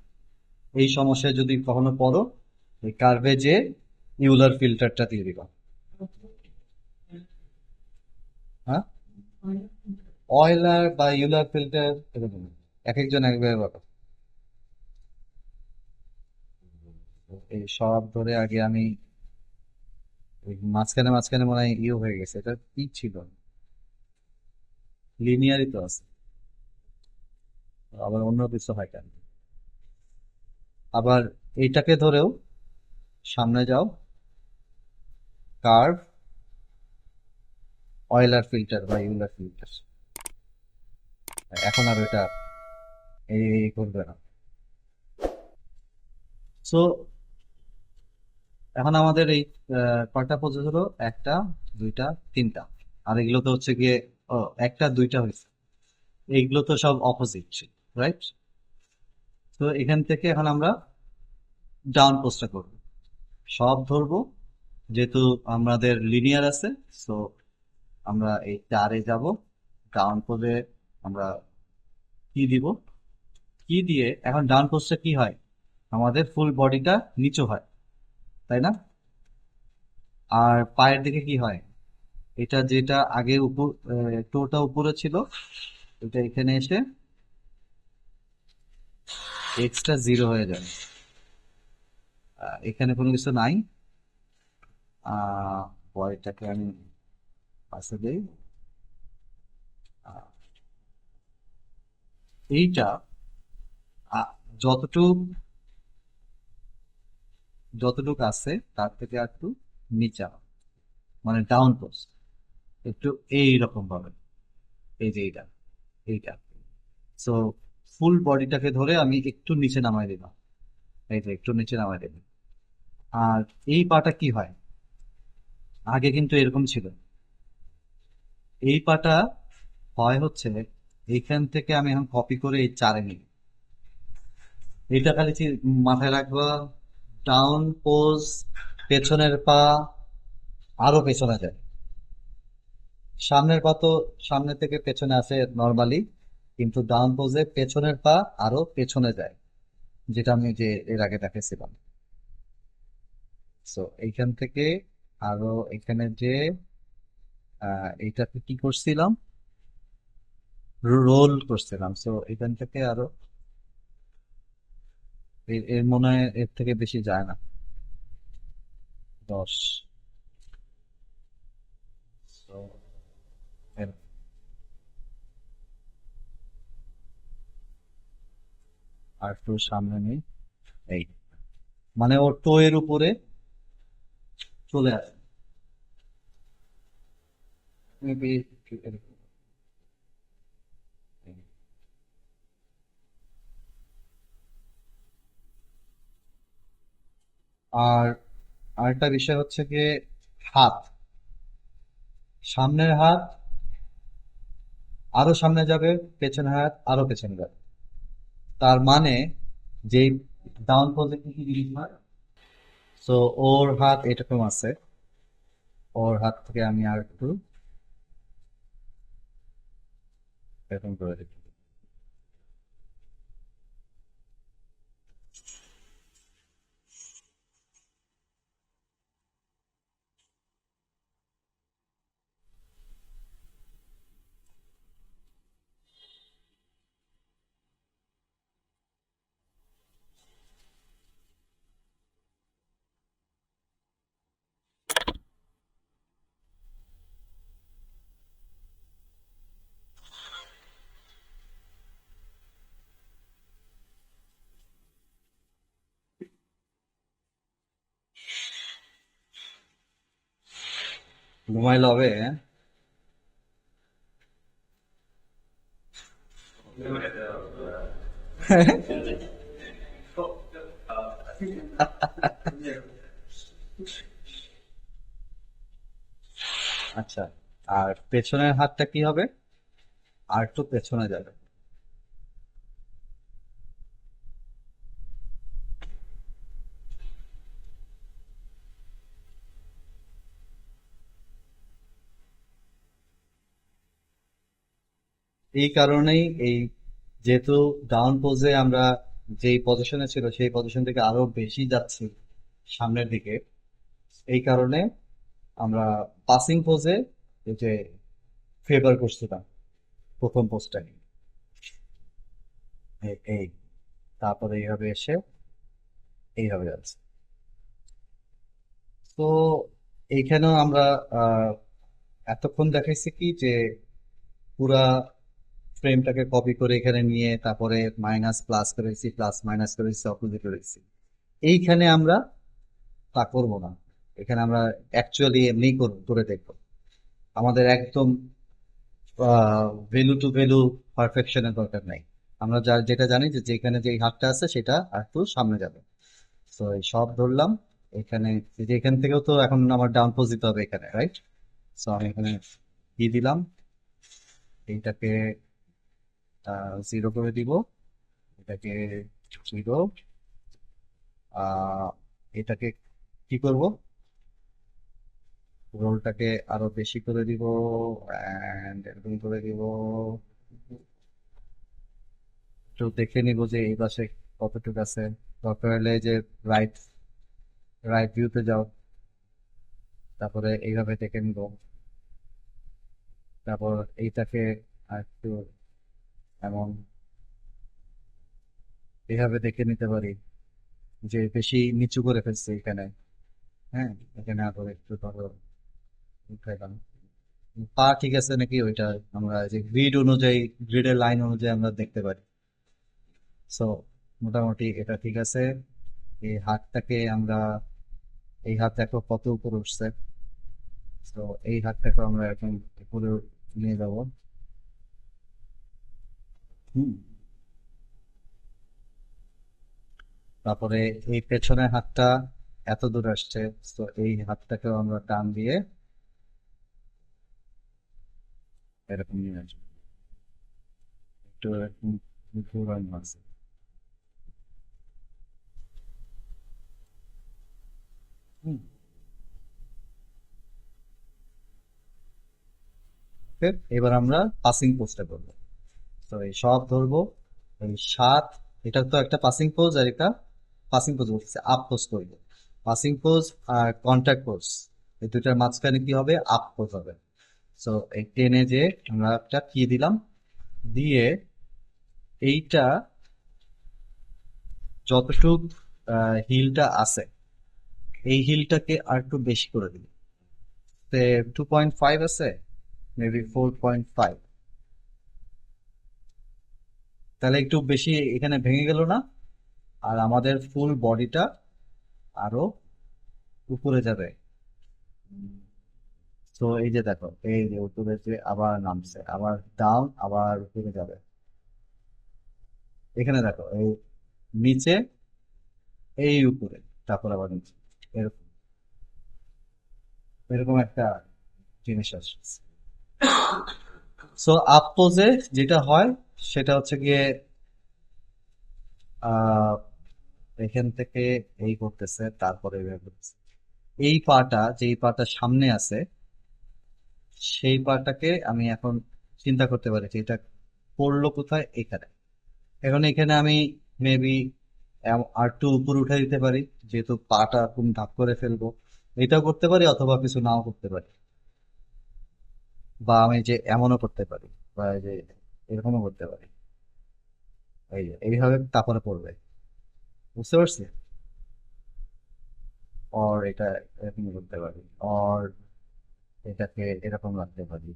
এই সমস্যায় যদি কখনো পড়ো, এই কার্ভে যে ইউলার ফিল্টারটা দিয়ে দিবা। হ্যাঁ, অয়েলার বা ইউলার ফিল্টার এরকম এক একজন একভাবে বলে। এই সব ধরে আগে আমি ওই মাঝখানে মাঝখানে মনে হয় ইয়ে হয়ে গেছে, এটা কি ছিল, লিনিয়ারই তো আছে, আবার অন্য কিছু হয় কেন। আবার এইটাকে ধরেও সামনে যাও, কার্ভ, অয়েলার ফিল্টার বা ইউলার ফিল্টার, এখন আর ওইটা এই করবে না। সো এখন আমাদের এই কয়টা প্রসেস হলো, একটা, দুইটা, তিনটা। আর এগুলো তো হচ্ছে গিয়ে, ও, একটা দুইটা হয়েছে, এইগুলো তো সব অপোজিট, রাইট? তো এখান থেকে এখন আমরা ডাউন পোস্টটা করবো, সব ধরবো, যেহেতু আমাদের লিনিয়ার আছে। সো আমরা এই চারে যাব, ডাউন পোজে আমরা কি দিব, কি দিয়ে এখন ডাউন পোস্টে কি হয়, আমাদের ফুল বডিটা নিচু হয়, তাই না? আর পায়ের দিকে কি হয়, এটা যেটা আগে উপর, টোটা উপরে ছিল, এটা এখানে এসে এক্সট্রা জিরো হয়ে যাবে। এখানে কোনো কিছু নাই। বডিটাকে আমি পাশে দিই। আহ, এইটা আহ, যতটুক যতটুক আছে তার থেকে একটু নিচা, মানে ডাউন পোস্ট একটু এইরকম ভাবে, এই যে এইটা, এইটা। সো ফুল বডিটাকে ধরে আমি একটু নিচে নামাই দিলাম, এই যে একটু নিচে নামাই দিলাম। আর এই পাটা কি হয়, আগে কিন্তু এরকম ছিল, এই পাটা হয় হচ্ছে এইখান থেকে আমি এখন কপি করে এই চারে নিই। এটা খালি মাথায় রাখবা, ডাউন পোজ, পেছনের পা আরো পেছনে যায়, সামনের পা তো সামনে থেকে পেছনে আসে নর্মালি, কিন্তু ডাউন পোজে পেছনের পা আরো পেছনে যায়, যেটা আমি যে এর আগে দেখেছিলাম। সো এইখান থেকে আরো এখানে যে এইটাকে কি করছিলাম, রোল করছিলাম। সো এখান থেকে আরো এর মনে হয় এর থেকে বেশি যায় না, 10। So, এর আর একটু সামনে নেই, এই, মানে ওর টো এর উপরে চলে আসে মেবি। আর আরেকটা বিষয় হচ্ছে গিয়ে হাত, সামনের হাত আরো সামনে যাবে, পেছনের হাত আরো পেছনে যাবে। তার মানে যে ডাউন পজে কি কি জিনিস হয়, তো ওর হাত এরকম আছে, ওর হাত থেকে আমি আর একটু এরকম করে দিই। ঘুমাইলে হবে, হ্যাঁ? আচ্ছা, আর পেছনের হাতটা কি হবে? আর একটু পেছনে যাবে। এই কারণেই যেহেতু ডাউন পোজে আমরা যেই পজিশনে ছিল সেই পজিশন থেকে আরো বেশি যাচ্ছি সামনের দিকে, এই কারণে আমরা পাসিং পোজে এই যে ফেভার করছিলাম প্রথম পোজটাকে। এই তারপরে এইভাবে এসে এইভাবে যাচ্ছে। তো এইখানেও আমরা আহ এতক্ষণ দেখাইছি কি যে পুরা ফ্রেমটাকে কপি করে এখানে নিয়ে তারপরে মাইনাস প্লাস করেছি, প্লাস মাইনাস করেছি, অপোজিট করেছি। এইখানে আমরা তা করবো না। এখানে আমরা অ্যাকচুয়ালি এমনি করে দেখবো। আমাদের একদম ভ্যালু টু ভ্যালু পারফেকশনের দরকার নাই। আমরা যেটা জানি যে যেখানে যে হাতটা আছে সেটা আর একটু সামনে যাবে। তো এই সব ধরলাম। এখানে এই যে এখান থেকেও তো এখন আমার ডাউন পোজ দিতে হবে এখানে, রাইট? সো আমি এখানে কি দিলাম, এইটাকে জিরো করে দিব, এটাকে জিরো, আহ এটাকে কি করব, রোলটাকে আরো বেশি করে দিব, এন্ড এরকম করে দিব। একটু দেখে নিব যে এই পাশে কতটুকু আছে। দরকার হলে যে রাইট রাইট ভিউতে যাও, তারপরে এইভাবে দেখে নিব। তারপর এইটাকে আর একটু এমন এইভাবে দেখে নিতে পারি যে বেশি নিচু করে ফেলছি এখানে। হ্যাঁ, এখানে আরো একটু ধরো উঠাইলাম। পা ঠিক আছে নাকি ওইটা আমরা যে গ্রিড অনুযায়ী, গ্রিডের লাইন অনুযায়ী আমরা দেখতে পারি। সো মোটামুটি এটা ঠিক আছে। এই হাতটাকে আমরা, এই হাত দেখো কত উপরে উঠছে। তো এই হাতটাকে আমরা এখন উপরে নিয়ে যাব। হুম। তারপরে এই পেছনের হাতটা এত দূর আসছে, তো এই হাতটাকেও আমরা টান দিয়ে এরকম নিয়ে আসবো। একটু এরকম ঘুরানো আছে। হুম। Okay, এবার আমরা পাসিং পোজটা করবো। তো এই সব ধরবো, এই সাত, এটা তো একটা পাসিং পোজ আর এটা পাসিং পোজ বলতেছে, আপ পোজ করবো। পাসিং পোজ আর কন্ট্যাক্ট পোজ, এই দুটার মাঝখানে কি হবে, আপ পোজ হবে। সো এই টেনে যে আমরা একটা কি দিলাম, দিয়ে এইটা যতটুক হিলটা আছে এই হিলটাকে আর একটু বেশি করে দিল। 2.5 আছে, মেবি 4.5। তাহলে একটু বেশি এখানে ভেঙে গেল না? আর আমাদের ফুল বডিটা আরো উপরে যাবে। তো এই যে দেখো, এই যে উপরে যে আবার নামছে, আবার ডাউন, আবার উপরে যাবে। এখানে দেখো, এই নিচে, এই উপরে, তারপর আবার নিচে, এরকম এরকম একটা জিনিস আসছে। সো আপ পোজে যেটা হয় সেটা হচ্ছে গিয়ে আহ এখান থেকে এই করতেছে, তারপরে এইভাবে করতেছে। এই পাটা, যেই পাটা সামনে আছে সেই পাটাকে আমি এখন চিন্তা করতে পারি যে এটা পড়লো কোথায়, এখানে। এখন এখানে আমি মেবি আর একটু উপর উঠে দিতে পারি, যেহেতু পাটা কোন ধাপ করে ফেলবো। এটাও করতে পারি, অথবা কিছু নাও করতে পারি। বা আমি যে এমনও করতে পারি, বা এই যে এরকমও করতে পারি। এই যে এইভাবে তারপরে পড়বে, বুঝতে পারছি। অর এটা এরকম করতে পারি, অর এটাকে এরকম রাখতে পারি।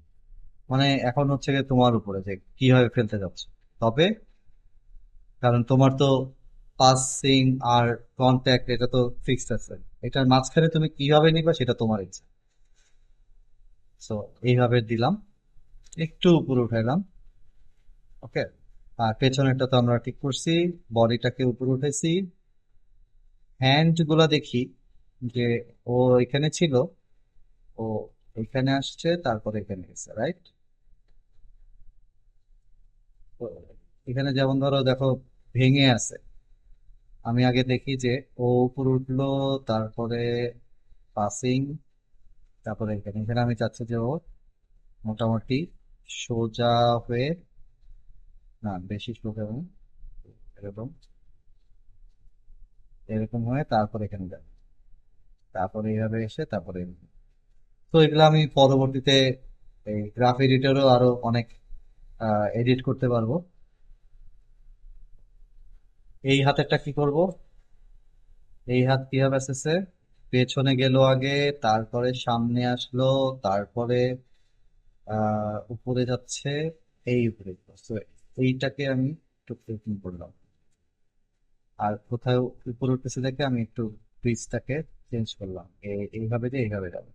মানে এখন হচ্ছে গিয়ে তোমার উপরে যে কিভাবে ফেলতে যাচ্ছ। তবে কারণ তোমার তো পাসিং আর কন্ট্যাক্ট এটা তো ফিক্সড আছে, এটার মাঝখানে তুমি কিভাবে নিবা সেটা তোমার ইচ্ছা। সো এইভাবে দিলাম, একটু উপরে উঠাইলাম। ওকে, আর পেছনেরটা তো আমরা ঠিক করছি, বডিটাকে উপরে উঠেছি। হ্যান্ড গুলা দেখি যে ও এখানে ছিল, ও এখানে আসছে, তারপরে এখানে গেছে, রাইট? এখানে যেমন ধরো দেখো ভেঙে আছে, আমি আগে দেখি যে ও উপরে উঠলো, তারপরে পাসিং, তারপরে এখানে এখানে আমি চাচ্ছি যে ও মোটামুটি সোজা হয়ে, না বেশি সোজা হয়ে, এরকম এরকম হয়ে তারপরে এখানে যাবে, তারপরে এইভাবে এসে তারপরে এরকম। তো এগুলো আমি পরবর্তীতে এই গ্রাফ এডিটরও আরো অনেক এডিট করতে পারবো। এই হাতেরটা কি করব, এই হাত কিভাবে আসতেছে, পেছনে গেল আগে, তারপরে সামনে আসলো, তারপরে উপরে যাচ্ছে, এই উপরে। So, এইটাকে আমি একটু এরকম করলাম, আর কোথাও উপরে উঠতেছে দেখে আমি একটু পিচটাকে চেঞ্জ করলাম, এইভাবে দিয়ে এইভাবে যাবে।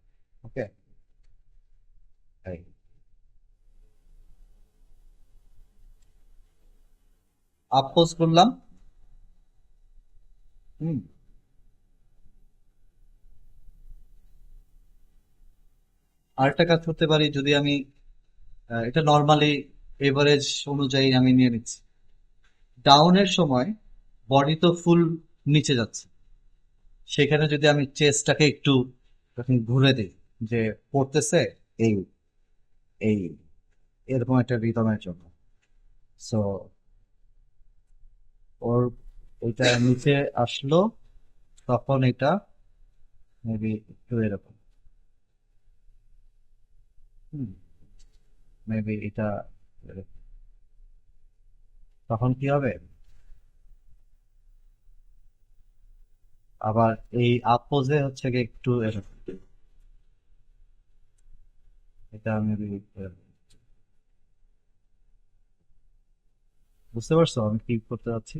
ওকে, আপোজ করলাম। হুম, আরেকটা কাজ করতে পারি, যদি আমি এটা নর্মালি এভারেজ অনুযায়ী আমি নিয়ে নিচ্ছি, ডাউনের সময় বডি তো ফুল নিচে যাচ্ছে, সেখানে যদি আমি চেস্টটাকে একটু এখন ঘুরে দিই, যে পড়তেছে এই এই এরকম একটা রিদমের জন্য। সো ওর এটা নিচে আসলো, তখন এটা মেবি একটু এরকম, মেবি এটা এরকম। তখন কি হবে, আবার এই আপোজে হচ্ছে গিয়ে একটু এরকম, এটা মেবি বুঝতে পারছো আমি কি করতে যাচ্ছি?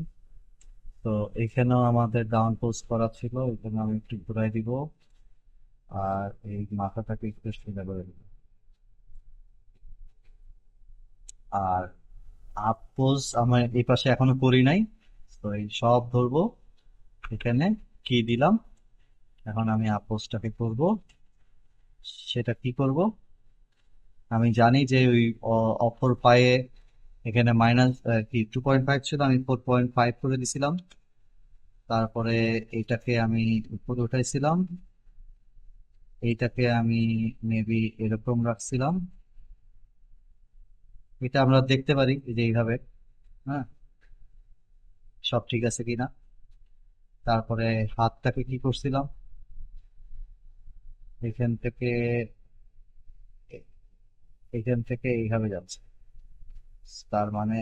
তো এখানেও আমাদের ডাউন পোস্ট করা ছিল, এখানে আমি একটু ঘুরাই দিব, আর এই মাথাটাকে একটু সোজা করে দিব। আর আপোজ আমার এই পাশে এখনো করি নাই, তো এই সব ধরবো, এখানে কি দিলাম, এখন আমি আপোজটাকে করব। সেটা কি করব, আমি জানি যে ওই অপর পায়ে এখানে মাইনাস কি 2.5 ছিল, আমি 4.5 করে দিছিলাম। তারপরে এইটাকে আমি উপরে উঠাইছিলাম, এইটাকে আমি মেবি এরকম রাখছিলাম। এটা আমরা দেখতে পারি এই যে এইভাবে, হ্যাঁ, সব ঠিক আছে কিনা। তারপরে হাতটাকে কি করছিলাম, এখান থেকে এখান থেকে এইভাবে যাচ্ছে, তার মানে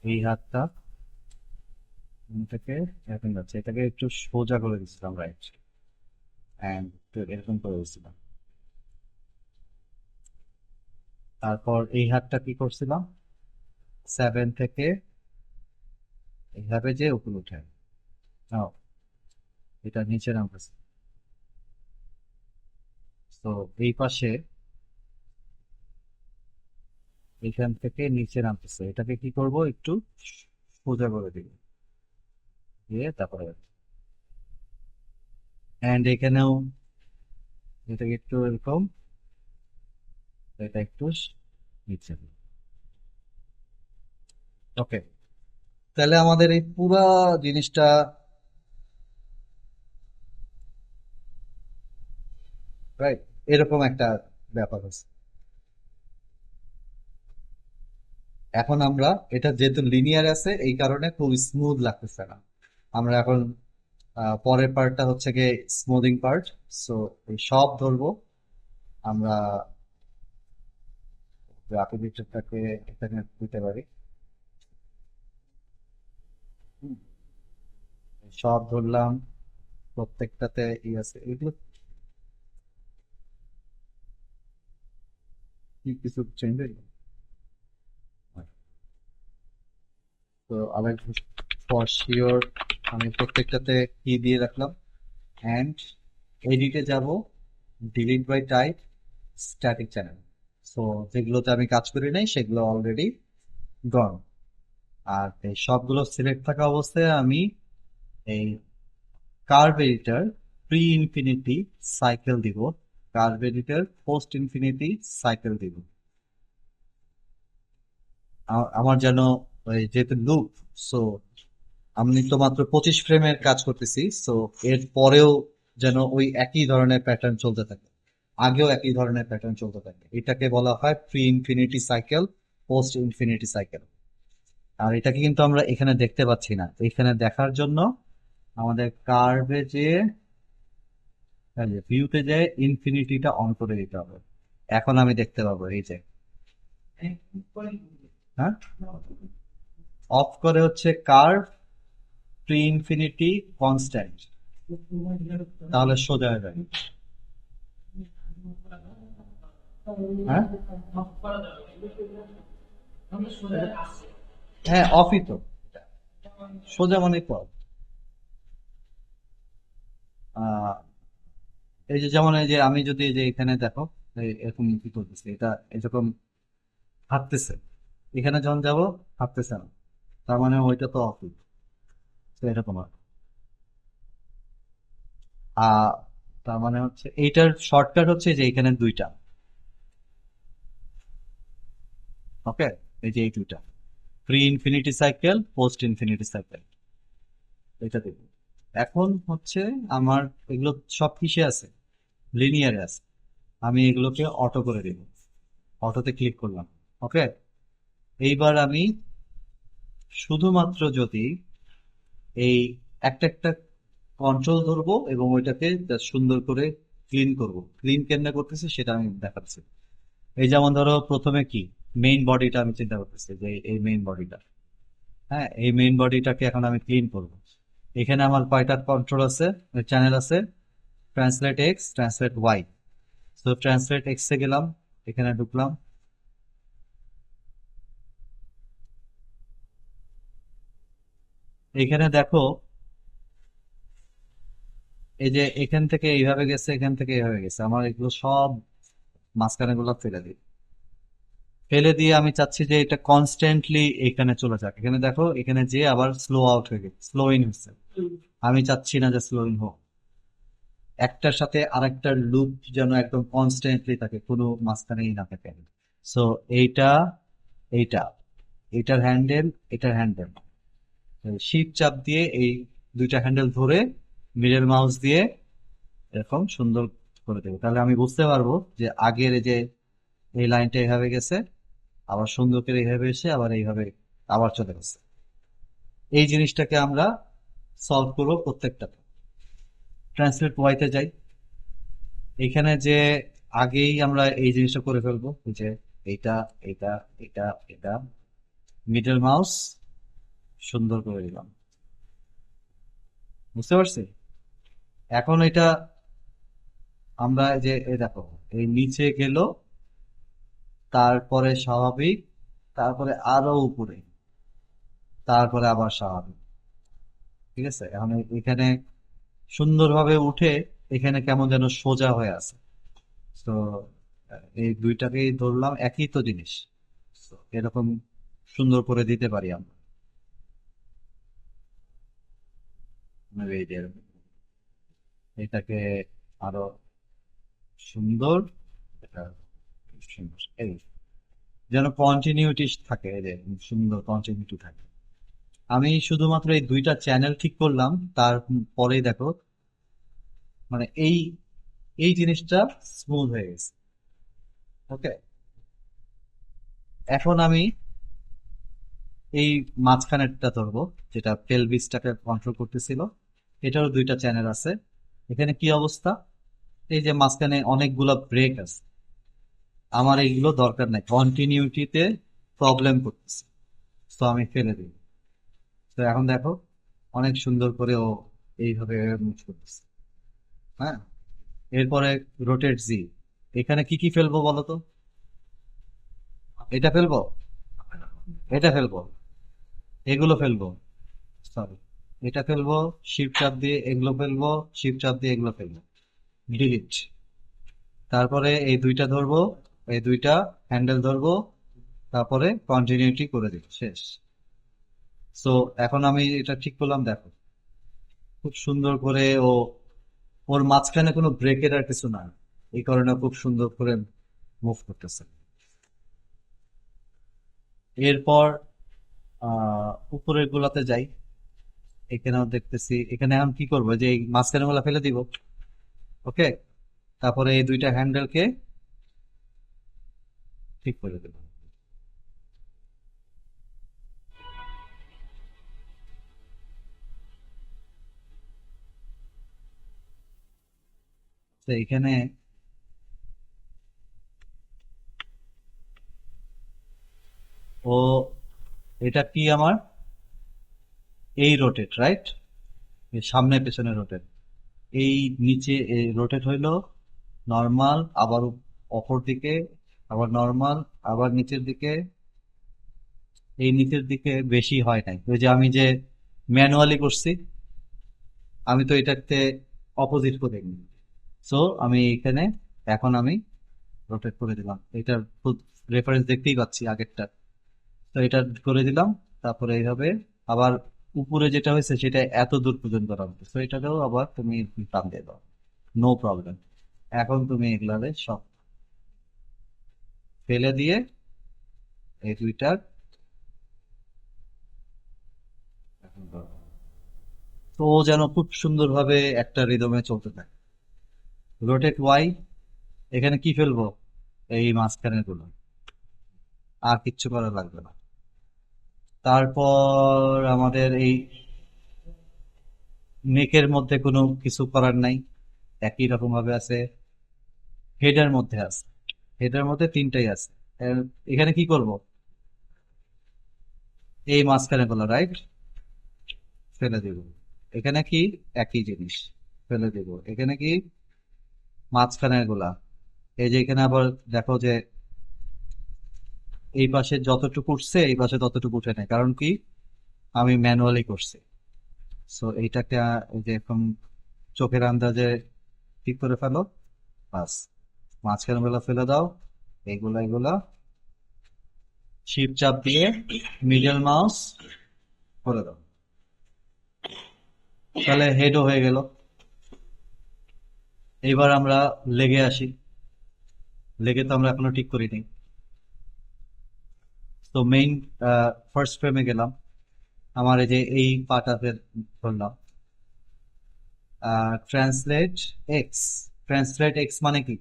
এই হাতটা এখান থেকে এরকম যাচ্ছে, এটাকে একটু সোজা করে দিচ্ছিলাম, রাইট, অ্যান্ড এরকম করে দিচ্ছিলাম। তারপর এই হাতটা কি করছিলাম, 7 থেকে এইভাবে যে উপরে উঠে, নাও, এটা নিচে নামতেছে। তো এই পাশে এখান থেকে নিচে নামতেছে, এটাকে কি করব, একটু সোজা করে দিব, দিয়ে তারপরে অ্যান্ড এখানেও এটাকে একটু এরকম, এটা একটু নিচে। ওকে, তাহলে আমাদের এই পুরা জিনিসটা, রাইট, এরকম একটা ব্যাপার আছে। এখন আমরা এটা যেহেতু লিনিয়ার আছে, এই কারণে খুব স্মুথ লাগতেছে না। আমরা এখন পরের পার্টটা হচ্ছে গিয়ে স্মুদিং পার্ট। সো এই সব ধরবো আমরা, গ্রাফিক্সটাকে এখানে দিতে পারি। হুম, সব ধরলাম, প্রত্যেকটাতে ই আছে, এগুলো কি কিছু চেঞ্জ হইল? তো আবার ফর শিওর আমি প্রত্যেকটাতে কি দিয়ে রাখলাম, অ্যান্ড এডিটে যাব, delete by type, static channel. So যেগুলোতে আমি কাজ করি নাই সেগুলো অলরেডি গন। আর এই সবগুলো সিলেক্ট থাকা অবস্থায় আমি এই curve editor pre infinity cycle দিব, curve editor post infinity cycle দিব। আমার যেন ওই যেহেতু লুপ, সো আমি তো মাত্র 25 ফ্রেমের কাজ করতেছি, সো এর পরেও যেন ওই একই ধরনের প্যাটার্ন চলতে থাকে, আগেও একই ধরনের প্যাটার্ন চলতে থাকে। এটাকে বলা হয় pre infinity cycle, post infinity cycle. আর এটাকে কিন্তু আমরা এখানে দেখতে পাচ্ছি না। এখানে দেখার জন্য আমাদের কার্ভে যে ভিউতে যে ইনফিনিটিটা অন করে দিতে হবে। এখন আমি দেখতে পাবো এই যে, হ্যাঁ, অফ করে হচ্ছে কার্ভ প্রি ইনফিনিটি কনস্ট্যান্ট, তাহলে সোজা হয়ে যাবে। হ্যাঁ, হ্যাঁ, অফই তো, সোজা মানে পথ। আহ, এই যে যেমন এই যে আমি যদি এই যে এখানে দেখো, এরকম কি করতেছে, এটা এরকম হাঁটতেছে, এখানে যখন যাব হাঁটতেছে না, তার মানে ওইটা তো অফই। তো এরকম আর আহ, তার মানে হচ্ছে এইটার শর্টকাট হচ্ছে যে এখানে দুইটা, ওকে, এই যে এই দুইটা, pre infinity cycle, post infinity cycle, এটা দেব। এখন হচ্ছে আমার এগুলো সব কিসে আছে, লিনিয়ারে আছে। আমি এগুলোকে অটো করে দেব, অটোতে ক্লিক করলাম, ওকে। এইবার আমি শুধুমাত্র যদি এই একটা একটা কন্ট্রোল ধরবো এবং ওইটাকে just সুন্দর করে ক্লিন করব। ক্লিন কেমনে করতেছি সেটা আমি দেখাচ্ছি। এই যেমন ধরো প্রথমে কি, মেইন বডিটা আমি চিন্তা করতেছি যে এই মেইন বডিটা, হ্যাঁ, এই মেইন বডিটাকে এখন আমি ক্লিন করব। এখানে আমার কয়টা কন্ট্রোল আছে, চ্যানেল আছে, ট্রান্সলেট এক্স, ট্রান্সলেট ওয়াই। তো ট্রান্সলেট এক্স এ গেলাম, এখানে ঢুকলাম, এখানে দেখো এই যে এখান থেকে এইভাবে গেছে, এখান থেকে এইভাবে গেছে, আমার এগুলো সব মাঝখানে গুলো ফেলে দিই। ফেলে দিয়ে আমি চাচ্ছি যে এটা কনস্ট্যান্টলি এখানে চলে যাক। এখানে দেখো, এখানে যে আবার স্লো আউট হয়ে গেছে, স্লো ইন হচ্ছে। আমি চাচ্ছি না যে স্লো ইন হোক, একটার সাথে আরেকটার লুপ যেন একদম কনস্ট্যান্টলি থাকে, কোনো মাঝখানেই না থাকে। সো এইটা, এইটা, এটার হ্যান্ডেল, এটার হ্যান্ডেল, শিফট চাপ দিয়ে এই দুইটা হ্যান্ডেল ধরে মিডল মাউস দিয়ে এরকম সুন্দর করে দেবো। তাহলে আমি বুঝতে পারবো যে আগের এই যে এই লাইনটা এইভাবে গেছে, আবার সুন্দর করে এইভাবে এসে আবার এইভাবে আবার চলে গেছে। এই জিনিসটাকে আমরা সলভ করবো প্রত্যেকটা। ট্রান্সলেট ওয়াইতে যাই, এখানে যে আগেই আমরা এই জিনিসটা করে ফেলবো, যে এইটা, এটা, এটা, এটা, মিডল মাউস সুন্দর করে দিলাম, বুঝতে পারছি। এখন এটা আমরা এই যে এই দেখো, এই নিচে গেল, তারপরে স্বাভাবিক, তারপরে আরো উপরে, তারপরে আবার স্বাভাবিক। ঠিক আছে, এখন এখানে সুন্দরভাবে উঠে এখানে কেমন যেন সোজা হয়ে আছে। তো এই দুইটাকেই ধরলাম একই তো জিনিস। So, এরকম সুন্দর করে দিতে পারি আমরা। Maybe এই যে এরকম। এটাকে আরো সুন্দর, এটা সুন্দর, এই যেন কন্টিনিউটি থাকে, এই যে সুন্দর কন্টিনিউটি থাকে। আমি শুধুমাত্র এই দুইটা চ্যানেল ঠিক করলাম, তারপরেই দেখো মানে এই এই জিনিসটা স্মুথ হয়ে গেছে, ওকে। এখন আমি এই মাঝখানেরটা ধরবো, যেটা পেলভিসটাকে কন্ট্রোল করতেছিল, এটারও দুইটা চ্যানেল আছে। এখানে কি অবস্থা, এই যে মাঝখানে অনেকগুলো ব্রেক আছে, আমার এইগুলো দরকার নাই, কন্টিনিউটিতে প্রবলেম করতেছে, তো আমি ফেলে দিই। তো এখন দেখো অনেক সুন্দর করে ও এইভাবে মুভ করতেছে, হ্যাঁ। এরপরে রোটেট জি, এখানে কি কি ফেলবো বলো তো, এটা ফেলবো, এটা ফেলবো, এগুলো ফেলবো, সরি, এটা ফেলবো, শিফট চাপ দিয়ে এগুলো ফেলবো, শিফট চাপ দিয়ে এগুলো ফেলবো। ডিলিট। তারপরে এই দুইটা ধরবো, এই দুইটা হ্যান্ডেল ধরবো, তারপরে কন্টিনিউটি করে দিই, শেষ। সো এখন আমি এটা ঠিক করলাম, দেখো খুব সুন্দর করে ওর মাঝখানে কোনো ব্রেকের আর কিছু না, এই কারণে খুব সুন্দর করে মুভ করতেছে। এরপর উপরের গুলাতে যাই, এখানেও দেখতেছি, এখানে এখন কি করবো, যে এই মাঝখানে গুলা ফেলে দিব। ওকে, তারপরে এই দুইটা হ্যান্ডেলকে ঠিক করে দেব। তো এখানে ও, এটা কি আমার এই রোটেট, রাইট? সামনে পেছনে রোটেট, এই নিচে রোটেট হইলো নর্মাল, আবার অপর দিকে, আবার নর্মাল, আবার নিচের দিকে। এই নিচের দিকে বেশি হয় নাই, ওই যে আমি যে ম্যানুয়ালি করছি, আমি তো এটাতে অপোজিট করে দিই। সো আমি এখানে এখন আমি রোটেট করে দিলাম, এটার রেফারেন্স দেখতেই পাচ্ছি আগেরটা। তো এটা করে দিলাম, তারপরে এইভাবে আবার উপরে যেটা হয়েছে সেটা এত দূর পর্যন্ত রাখবে, তো এটাকেও আবার তুমি টান দিয়ে দাও, নো প্রবলেম। এখন তুমি এগুলারে সব ফেলে দিয়ে এই দুইটার এখন দাও। তো ও যেন খুব সুন্দরভাবে একটা রিদমে চলতে থাকে। রোটেট ওয়াই, এখানে কি ফেলবো, এই মাঝখানের গুলো, আর কিচ্ছু করা লাগবে না। তারপর আমাদের এই নেকের মধ্যে কোনো কিছু করার নাই, একই রকম ভাবে আছে। হেডের মধ্যে আছে, হেডের মধ্যে তিনটাই আছে। এখানে কি করব, এই মাঝখানে গুলো, রাইট, ফেলে দিব। এখানে কি, একই জিনিস, ফেলে দিব। এখানে কি, মাঝখানের গুলা, এই যে এখানে আবার দেখো যে এই পাশে যতটুকু উঠছে এই পাশে ততটুকু উঠে নেই, কারণ কি, আমি ম্যানুয়ালি করছি। সো এইটাকে এই যে এখন চোখের আন্দাজে ঠিক করে ফেলো, বাস। মাঝখানে গুলা ফেলে দাও, এইগুলা এগুলা শিপ চাপ দিয়ে মিডল মাউস করে দাও, তাহলে হেডও হয়ে গেল। এবার আমরা লেগে আসি, লেগে তো আমরা এখনো ঠিক করিনি। তো মেইন ফার্স্ট ফ্রেমে গেলাম, আমার এই যে এই পার্টটা ধরলাম, ট্রান্সলেট এক্স। ট্রান্সলেট এক্স মানে কি,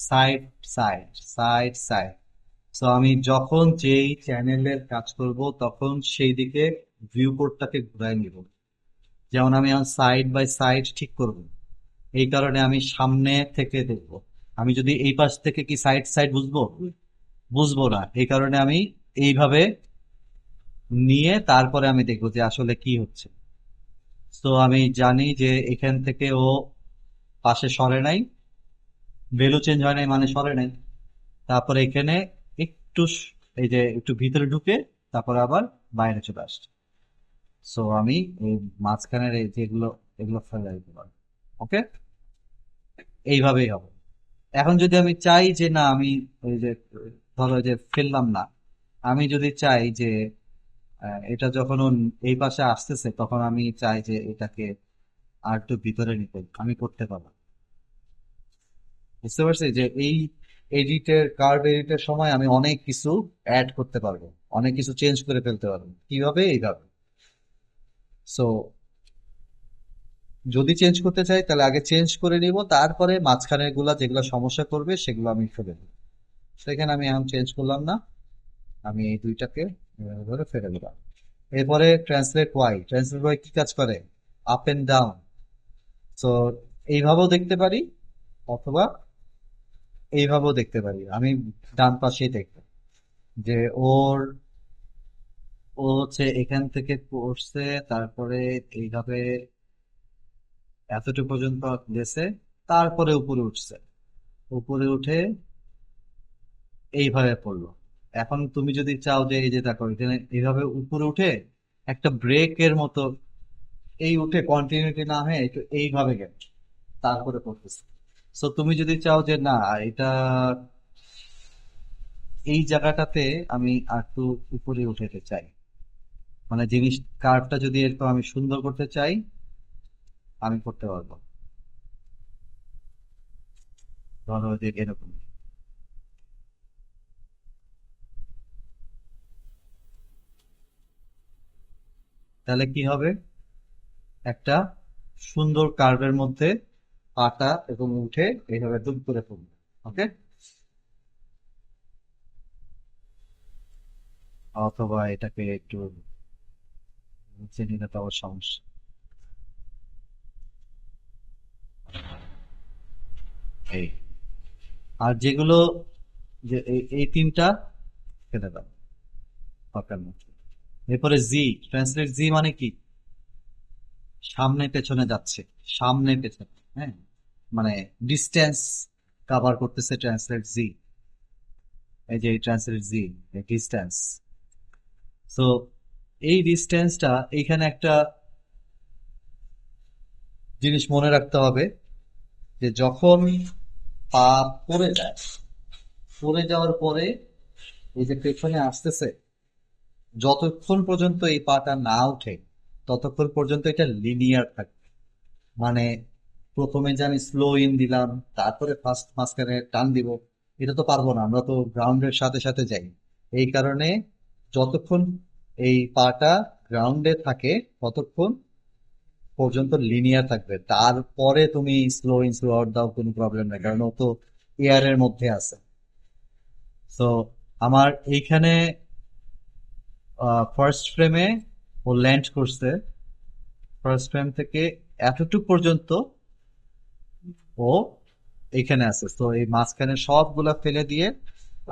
side side, side side. So আমি যখন যেই চ্যানেলের কাজ করব তখন সেই দিকে ভিউ পোর্টটাকে ঘুরাই নিব। যেমন আমি সাইড বাই সাইড ঠিক করব, এই কারণে আমি সামনে থেকে দেখব। আমি যদি এই পাশ থেকে কি সাইড সাইড বুঝবো, বুঝবো না, এই কারণে আমি এইভাবে নিয়ে তারপরে আমি দেখবো যে আসলে কি হচ্ছে। তো আমি জানি যে এখান থেকে ও পাশে সরে নাই, ভ্যালু চেঞ্জ হয় নাই মানে সরে নাই। তারপরে এখানে একটু এই যে একটু ভিতরে ঢুকে তারপরে আবার বাইরে চলে আসছে। সো আমি এই মাঝখানের এই যেগুলো, এগুলো ফেলে দিতে পারবো। ওকে, এইভাবেই হবে। এখন যদি আমি চাই যে না, আমি ওই যে ধরো যে ফেললাম না, আমি যদি চাই যে এটা যখন ও এই পাশে আসতেছে তখন আমি চাই যে এটাকে আর একটু ভিতরে নিতে, আমি করতে পারবো। বুঝতে পারছি যে এই কার্ভ এডিটের সময় আমি অনেক কিছু অ্যাড করতে পারবো, অনেক কিছু চেঞ্জ করে ফেলতে পারবো, কিভাবে, এইভাবে। সো যদি চেঞ্জ করতে চাই তাহলে আগে চেঞ্জ করে নিব, তারপরে মাঝখানের গুলা যেগুলো সমস্যা করবে সেগুলো আমি ফেলে দেবো। সেখানে আমি এখন চেঞ্জ করলাম না, আমি এই দুইটাকে ধরে ফেলে দিলাম। এরপরে ট্রান্সলেট ওয়াই, ট্রান্সলেট ওয়াই কি কাজ করে, আপ এন্ড ডাউন। তো এইভাবেও দেখতে পারি, অথবা এইভাবেও দেখতে পারি। আমি ডান পাশেই দেখবো যে ওর, ও হচ্ছে এখান থেকে করছে, তারপরে এইভাবে এতটুকু পর্যন্ত গেছে, তারপরে উপরে উঠছে, উপরে উঠে এইভাবে পড়লো। এখন তুমি যদি চাও যে এই যে দেখো এখানে এইভাবে উপরে উঠে একটা ব্রেকের মতো এই উঠে কন্টিনিউটি না হয়ে একটু এইভাবে গেল, তারপরে পড়তেছে। সো তুমি যদি চাও যে না, এটা এই জায়গাটাতে আমি আর একটু উপরে উঠাতে চাই, মানে জিনিস কার্ভটা যদি এরকম আমি সুন্দর করতে চাই, আমি করতে পারবো। ধরো যে এরকম, তাহলে কি হবে, একটা সুন্দর কার্ভের মধ্যে পাটা এবং উঠে এইভাবে দুম করে পড়বে। ওকে, অথবা এটাকে একটু নিচে নিলে তো আবার সমস্যা। এই, আর যেগুলো, যে এই তিনটা ফেলে দাও পাকার মধ্যে। এরপরে জি, ট্রান্সলেট জি মানে কি, সামনে পেছনে যাচ্ছে, সামনে পেছনে, হ্যাঁ, মানে ডিস্টেন্স কভার করতেছে ট্রান্সলেট জি। এই যে ট্রান্সলেট জি, ডিস্টেন্স। সো এই ডিস্টেন্সটা, এইখানে একটা জিনিস মনে রাখতে হবে, যে যখন পা পড়ে যায়, পড়ে যাওয়ার পরে এই যে পেছনে আসতেছে, যতক্ষণ পর্যন্ত এই পাটা না উঠে ততক্ষণ পর্যন্ত এটা লিনিয়ার থাকবে। মানে প্রথমে যে আমি স্লো ইন দিলাম, তারপরে ফার্স্ট মাঝখানে টান দিব, এটা তো পারবো না, আমরা তো গ্রাউন্ডের সাথে সাথে যাই। এই কারণে যতক্ষণ এই পাটা গ্রাউন্ডে থাকে ততক্ষণ পর্যন্ত লিনিয়ার থাকবে, তারপরে তুমি স্লো ইন স্লো আউট দাও, কোনো প্রবলেম নেই, কারণ ও তো এয়ারের মধ্যে আছে। তো আমার এইখানে ফার্স্ট ফ্রেমে ও ল্যান্ড করছে, ফার্স্ট ফ্রেম থেকে এতটুকু পর্যন্ত ও এইখানে আছে। তো এই মাঝখানে সবগুলা ফেলে দিয়ে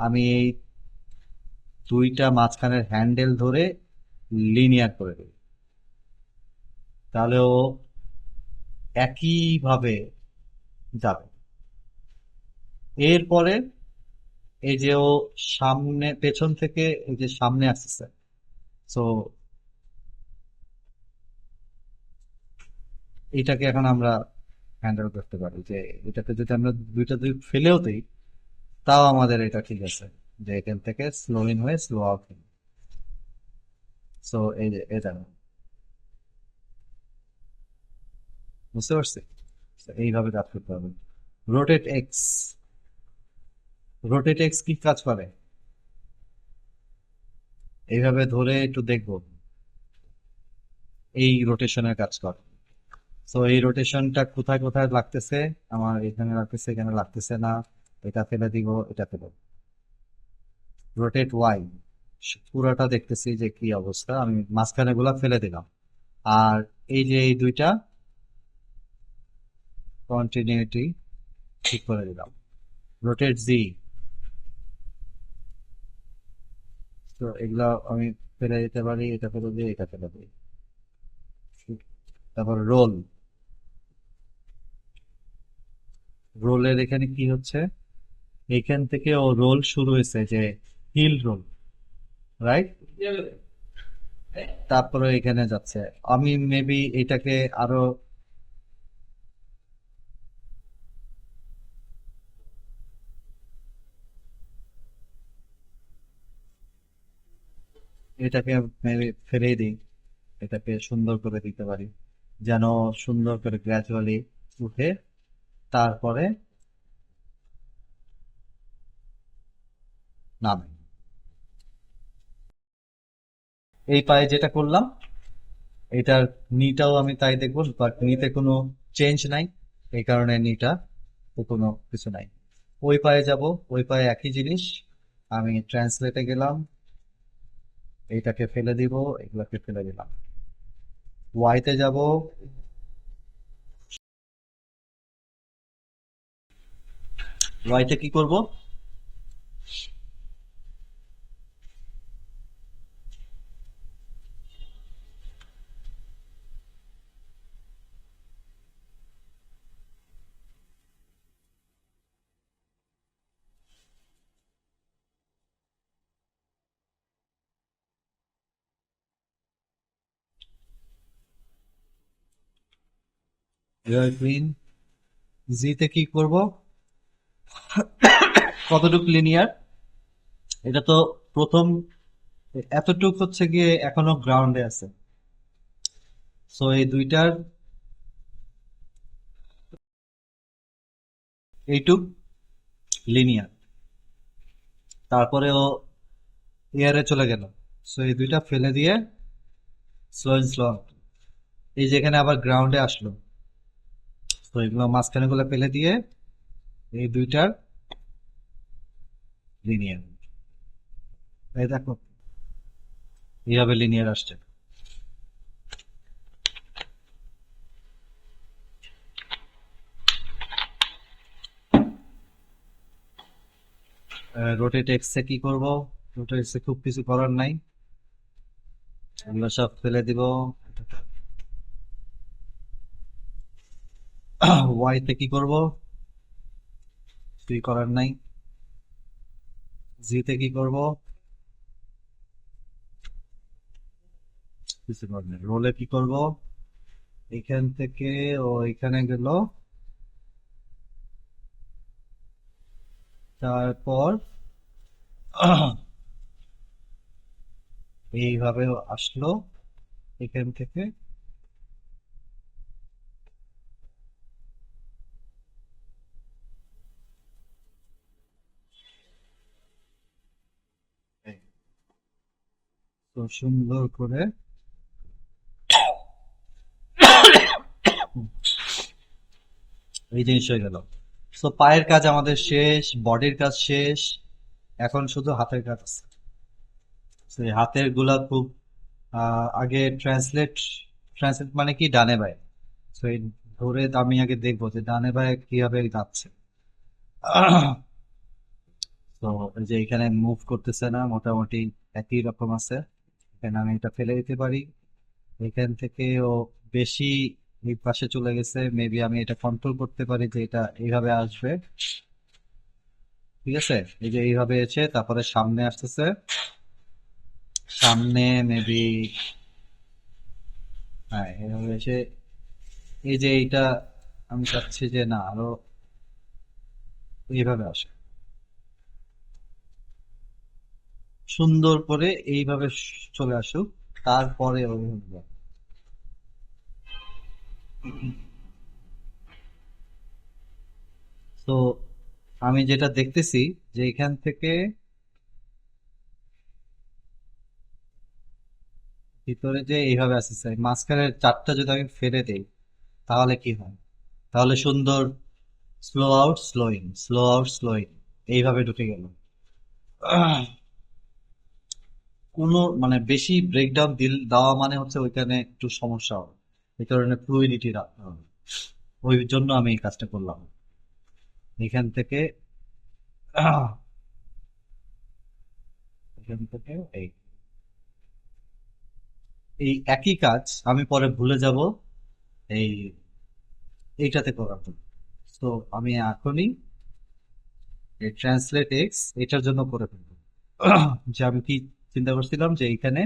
আমি এই দুইটা মাঝখানের হ্যান্ডেল ধরে লিনিয়ার করে দিই, তাহলে ও একইভাবে যাবে। এরপরে এই যে ও সামনে পেছন থেকে এই যে সামনে আসতেছে, তো এটাকে এখন আমরা হ্যান্ডেল করতে পারি, যে এটাতে যদি আমরা দুইটা দুই ফেলেও দিই, তাও আমাদের এটা ঠিক আছে, যে এখান থেকে স্লো ইন হয়ে স্লো আউট। সো এই যে এটা, বুঝতে পারছি। So, এইভাবে কাজ করতে হবে। রোটেট এক্স, রোটেট এক্স কি কাজ করে, এইভাবে ধরে একটু দেখবো, এই রোটেশনের কাজ করে। তো এই রোটেশনটা কোথায় কোথায় লাগতেছে, আমার এখানে লাগতেছে, এখানে লাগতেছে না, এটা ফেলে দিব, এটা ফেলে। রোটেট ওয়াই, পুরোটা দেখতেছি যে কি অবস্থা, আমি মাঝখানে গুলা ফেলে দিলাম। আর এই যে এই দুইটা কন্টিনিউটি ঠিক করে দিলাম। রোটেট জি, তো এগুলা আমি ফেলে দিতে পারি, এটা ফেলে দিই, এটা ফেলে দিই। তারপর রোল, রোলের এখানে কি হচ্ছে, এখান থেকে ও রোল শুরু হয়েছে, যে হিল রোল, রাইট, তারপরে এখানে যাচ্ছে। আমি মেবি এটাকে আরো, এটাকে মেবি ফেলেই দিই, এটাকে সুন্দর করে দিতে পারি, যেন সুন্দর করে গ্র্যাজুয়ালি উঠে তারপরে নামে। এই পায়ে যেটা করলাম, এটার নিটাও আমি তাই দেখবো, বাট নিতে কোনো চেঞ্জ নাই, এই কারণে নিটা তো কোনো কিছু নাই। ওই পায়ে যাব, ওই পায়ে একই জিনিস, আমি ট্রান্সলেটে গেলাম, এইটাকে ফেলে দিব, এগুলাকে ফেলে দিলাম। ওয়াইতে যাব, ওয়াইতে কি করব, ক্লিন। জিতে কি করব, কতটুকু লিনিয়ার এটা তো প্রথম, এতটুক হচ্ছে গিয়ে এখনো গ্রাউন্ডে আছে। সো এই দুইটার এইটুক লিনিয়ার, তারপরে ও এয়ারে চলে গেল। সো এই দুইটা ফেলে দিয়ে স্লো এন্ড স্লো, এই যেখানে আবার গ্রাউন্ডে আসলো। তো এগুলো মাঝখানে গুলো ফেলে দিয়ে এই দুইটার লিনিয়ার, এই দেখো এইভাবে লিনিয়ার আসছে। রোটেট এক্স এ কি করব, রোটেট এক্স এ খুব কিছু করার নাই, এগুলো সব ফেলে দিব। ওয়াই তে কি করব, কিছুই করার নাই। জি তে কি করব, কিছু করার নাই। রোলে কি করব, এখান থেকে ও এখানে গেল, তারপর এইভাবে আসলো এখান থেকে। এই তো সুন্দর করে এই জিনিস হয়ে গেল। তো পায়ের কাজ আমাদের শেষ, বডির কাজ শেষ, এখন শুধু হাতের কাজ আছে। তো এই হাতের গুলা খুব আগে ট্রান্সলেট, ট্রান্সলেট মানে কি ডানে বায়ে। তো এই ধরে আমি আগে দেখবো যে ডানে বায়ে কিভাবে যাচ্ছে। তো এই যে এখানে মুভ করতেছে না, মোটামুটি একই রকম আছে। এখানে আমি এটা ফেলে দিতে পারি, এখান থেকে ও বেশি এই পাশে চলে গেছে, মেবি আমি এটা কন্ট্রোল করতে পারি যে এটা এইভাবে আসবে। ঠিক আছে, এই যে এইভাবে এসে তারপরে সামনে আসতেছে, সামনে মেবি, হ্যাঁ এইভাবে এসে এই যে এইটা আমি চাচ্ছি যে না আরো এইভাবে আসে, সুন্দর করে এইভাবে চলে আসুক, তারপরে ওইভাবে যাবে। তো আমি যেটা দেখতেছি যে এখান থেকে ভিতরে যে এইভাবে আসতেছে, মাঝখানের চারটা যদি আমি ফেলে দেই তাহলে কি হয়, তাহলে সুন্দর slow out slow in, slow out slow in, এইভাবে ঢুকে গেল। কোনো মানে বেশি ব্রেকডাউন দেওয়া মানে হচ্ছে ওইখানে একটু সমস্যা হবে, এই কারণে ফ্লুইডিটি রাখতে হবে। ওই জন্য আমি এই কাজটা করলাম এখান থেকে। এখান থেকে এই এই একই কাজ আমি পরে ভুলে যাব এই এইটাতে করার জন্য। তো আমি এখনই এই ট্রান্সলেট এক্স এটার জন্য করে ফেলবো। যে আমি কি চিন্তা করছিলাম যে এইখানে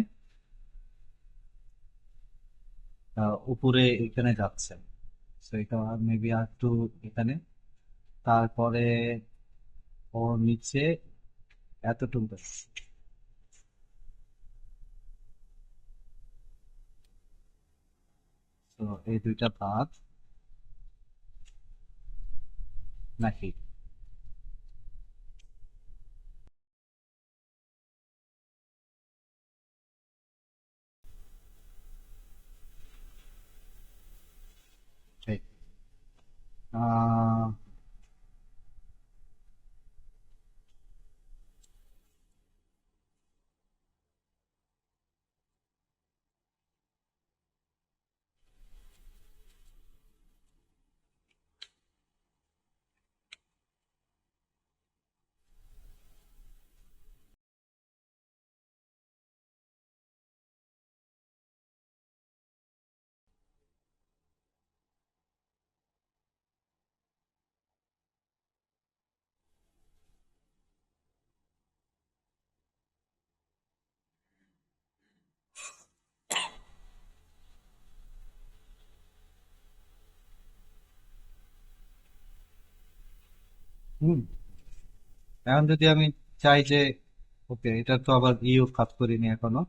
উপরে এখানে যাচ্ছে, তো এটা মেবি আর একটু এখানে, তারপরে ওর নিচে এতটুকু যাচ্ছে। তো এই দুইটা বাদ নাকি, ঠিক। আহ, হুম। এখন যদি আমি চাই যে ওকে, এটা তো আবার ইও কাজ করিনি এখনো,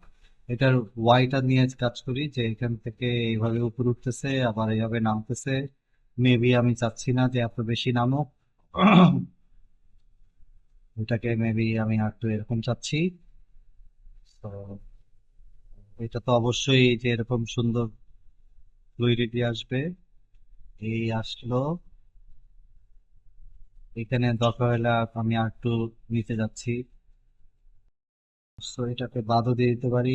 এটার ওয়াইটা নিয়ে কাজ করি, যে এখান থেকে এইভাবে উপরে উঠতেছে আবার এইভাবে নামতেছে। মেবি আমি চাচ্ছি না যে এত বেশি নামুক। এটাকে মেবি আমি আর একটু এরকম চাচ্ছি। তো এটা তো অবশ্যই যে এরকম সুন্দর ফ্লুইডিটি আসবে। এই আসলো, এখানে দরকার হলে আমি আর একটু নিচে যাচ্ছি। তো এটাকে বাদও দিয়ে দিতে পারি।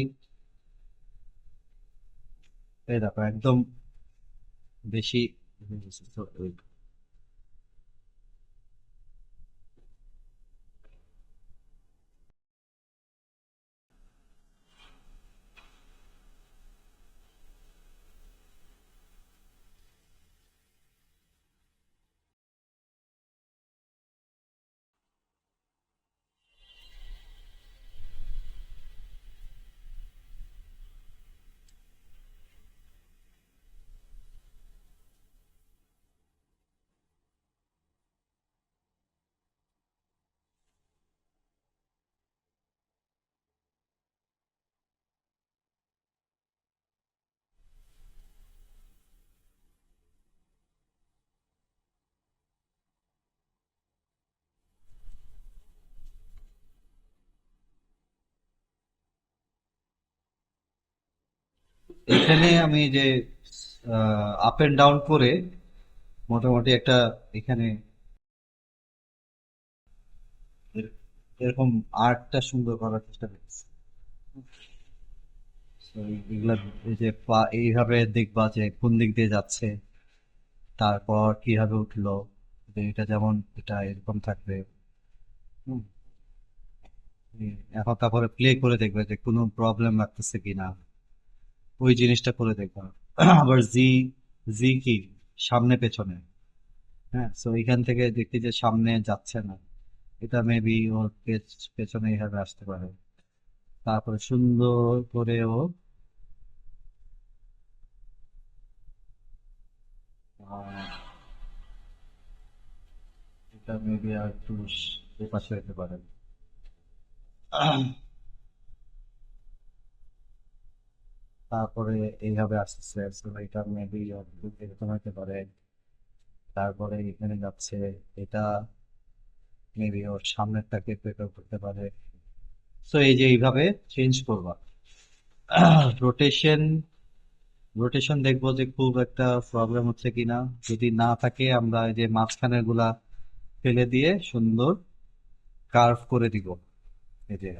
এই দেখো একদম বেশি হয়ে গেছে। তো এখানে আমি যে আপ এন্ড ডাউন করে মোটামুটি একটা এখানে এরকম আর্টটা সুন্দর করার চেষ্টা করছি। So, এগুলা এই যে এইভাবে দেখবা যে কোন দিক দিয়ে যাচ্ছে, তারপর কিভাবে উঠলো, যে এটা যেমন এটা এরকম থাকবে। হুম, এখন তারপরে প্লে করে দেখবে যে কোনো প্রবলেম লাগতেছে কিনা, ওই জিনিসটা করে দেখবা। আবার জি, জি কি সামনে পেছনে। হ্যাঁ, তো এখান থেকে দেখি যে সামনে যাচ্ছে না, এটা মেবি ওর পেছনে এইভাবে আসতে পারে। তারপরে সুন্দর করে ও আহ, এটা মেবি আর একটু এপাশে হতে পারে। তারপরে এইভাবে আসতেছে, so এটা মেবি এরকম হতে পারে। তারপরে এখানে যাচ্ছে, এটা মেবি ওর সামনেরটাকে প্রেফার করতে পারে। তো এই যে এইভাবে চেঞ্জ করবা। রোটেশন, রোটেশন দেখবো যে খুব একটা প্রবলেম হচ্ছে কিনা। যদি না থাকে আমরা এই যে মাঝখানের গুলা ফেলে দিয়ে সুন্দর কার্ভ করে দিব। এই যে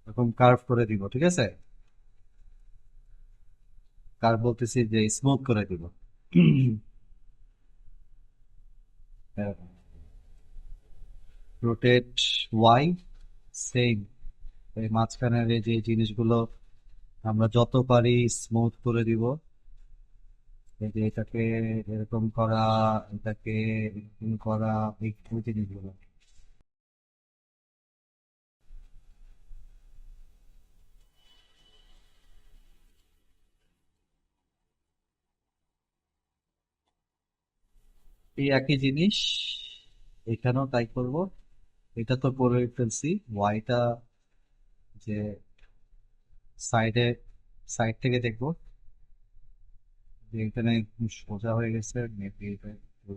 এরকম কার্ভ করে দিব, ঠিক আছে? কার্ভ বলতেছি যে স্মুথ করে দিব। Rotate Y, same. এই মাঝখানের এই যে জিনিসগুলো আমরা যত পারি স্মুথ করে দিব। এই যে এটাকে এরকম করা, এটাকে এরকম করা, এই এই জিনিসগুলো। এই একই জিনিস এখানেও তাই করব। এটা তো করে ফেলছি, ওয়াইটা যে সাইডে, সাইড থেকে দেখবো যে এখানে একটু সোজা হয়ে গেছে, মেবি এটা একটু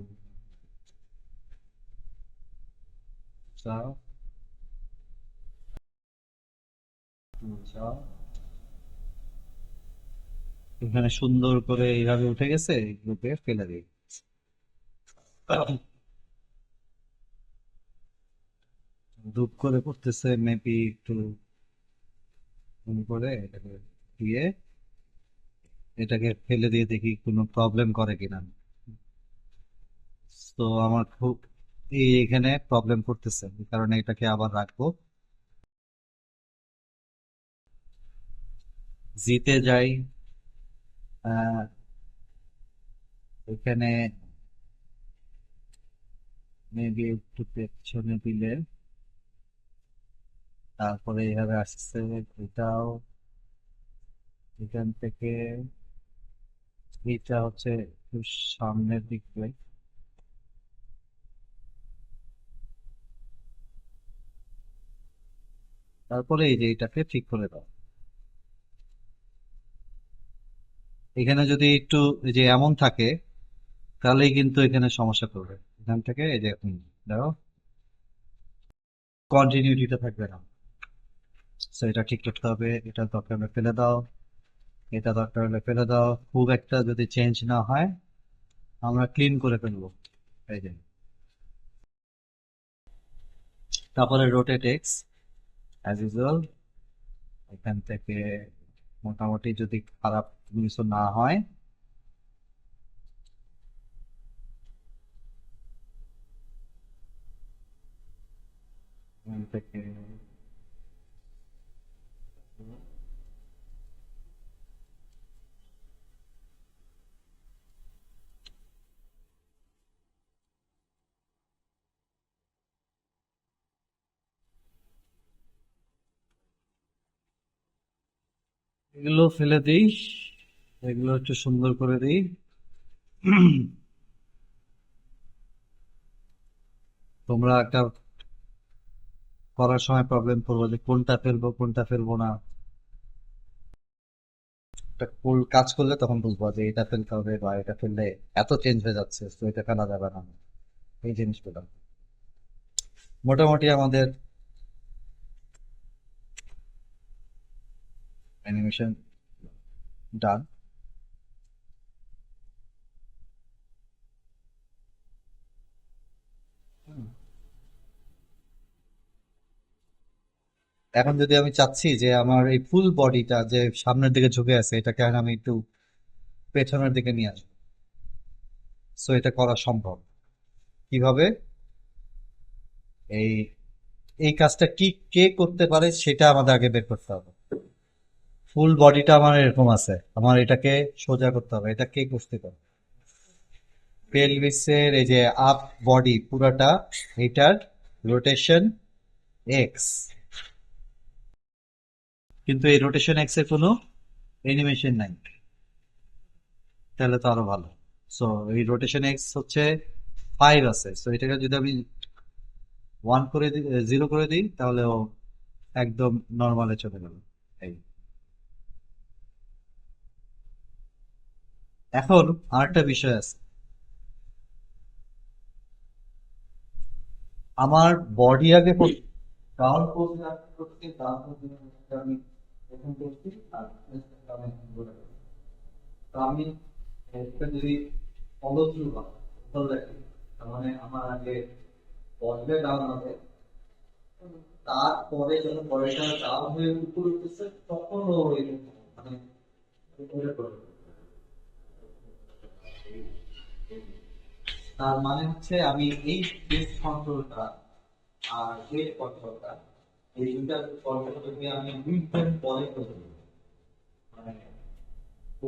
সোজা, সোজা। এখানে সুন্দর করে এইভাবে উঠে গেছে, গ্রুপে ফেলে দিই। ধূপ করে করতেছে, মেবি একটু করে এটাকে দিয়ে, এটাকে ফেলে দিয়ে দেখি কোনো প্রবলেম করে কিনা। তো আমার খুব এই এখানে প্রবলেম করতেছে, এই কারণে এটাকে আবার রাখবো। জিতে যাই। আহ, এখানে মেবি একটু পেছনে দিলে, তারপরে এইভাবে আসছে। এটাও এখান থেকে, এটা হচ্ছে একটু সামনের দিকে। তারপরে এই যে এটাকে ঠিক করে দাও। এখানে যদি একটু এই যে এমন থাকে তাহলেই কিন্তু এখানে সমস্যা করবে। এখান থেকে এই যে এখন দেখো কন্টিনিউটিটা থাকবে না। তো এটা ঠিক করতে হবে। এটা দরকার হলে ফেলে দাও, এটা দরকার হলে ফেলে দাও। খুব একটা যদি চেঞ্জ না হয় আমরা ক্লিন করে ফেলবো। এই যে তারপরে রোটেট এক্স অ্যাজ ইউজুয়াল। এখান থেকে মোটামুটি যদি খারাপ কিছু না হয়, এখান থেকে এগুলো ফেলে দিই, এগুলো একটু সুন্দর করে দিই। তোমরা একটা করার সময় প্রবলেম করবো যে কোনটা ফেলবো কোনটা ফেলবো না। একটা ফুল কাজ করলে তখন বুঝবো যে এটা ফেলতে হবে বা এটা ফেললে এত চেঞ্জ হয়ে যাচ্ছে, তো এটা ফেলা যাবে না। এই জিনিসগুলো মোটামুটি আমাদের অ্যানিমেশন ডান। এখন যদি আমি চাচ্ছি যে আমার এই ফুল বডিটা যে সামনের দিকে ঝুঁকে আছে এটাকে আমি একটু পেছনের দিকে নিয়ে আসবো, সো এটা করা সম্ভব। কিভাবে? এই এই কাজটা কি কে করতে পারে সেটা আমাদের আগে বের করতে হবে। ফুল বডিটা আমার এরকম আছে, আমার এটাকে সোজা করতে হবে। এটা কে করতে পারে? পেলভিসের এই যে আপ বডি পুরাটা, এটার রোটেশন এক্স। কিন্তু এই রোটেশন এক্স এর কোনো অ্যানিমেশন নাই, তাহলে তো আরো ভালো। সো এই রোটেশন এক্স হচ্ছে 5 আছে, সো এটাকে যদি আমি 1 করে দিই, 0 করে দিই, তাহলে ও একদম নর্মালে চলে গেল। এই এখন আরেকটা বিষয় আছে। আমার বডি আগে ডাউন পোজ করছি, ডাউন পোজ আমি এখন করছি, আর আমি এখন করে রাখছি। তো আমি এটা যদি ফলো থ্রু হয় ফলো রাখি, তার মানে আমার আগে বডিটা ডাউন হবে, তারপরে যখন বডিটা ডাউন হয়ে উপরে উঠতেছে তখন ও মানে উপরে করবে। তার মানে হচ্ছে আমি এই বেস কন্ট্রোলটা আর হেড কন্ট্রোলটা, এই দুইটা কন্ট্রোলকে আমি দুই ফ্রেম পরে করে দেবো। মানে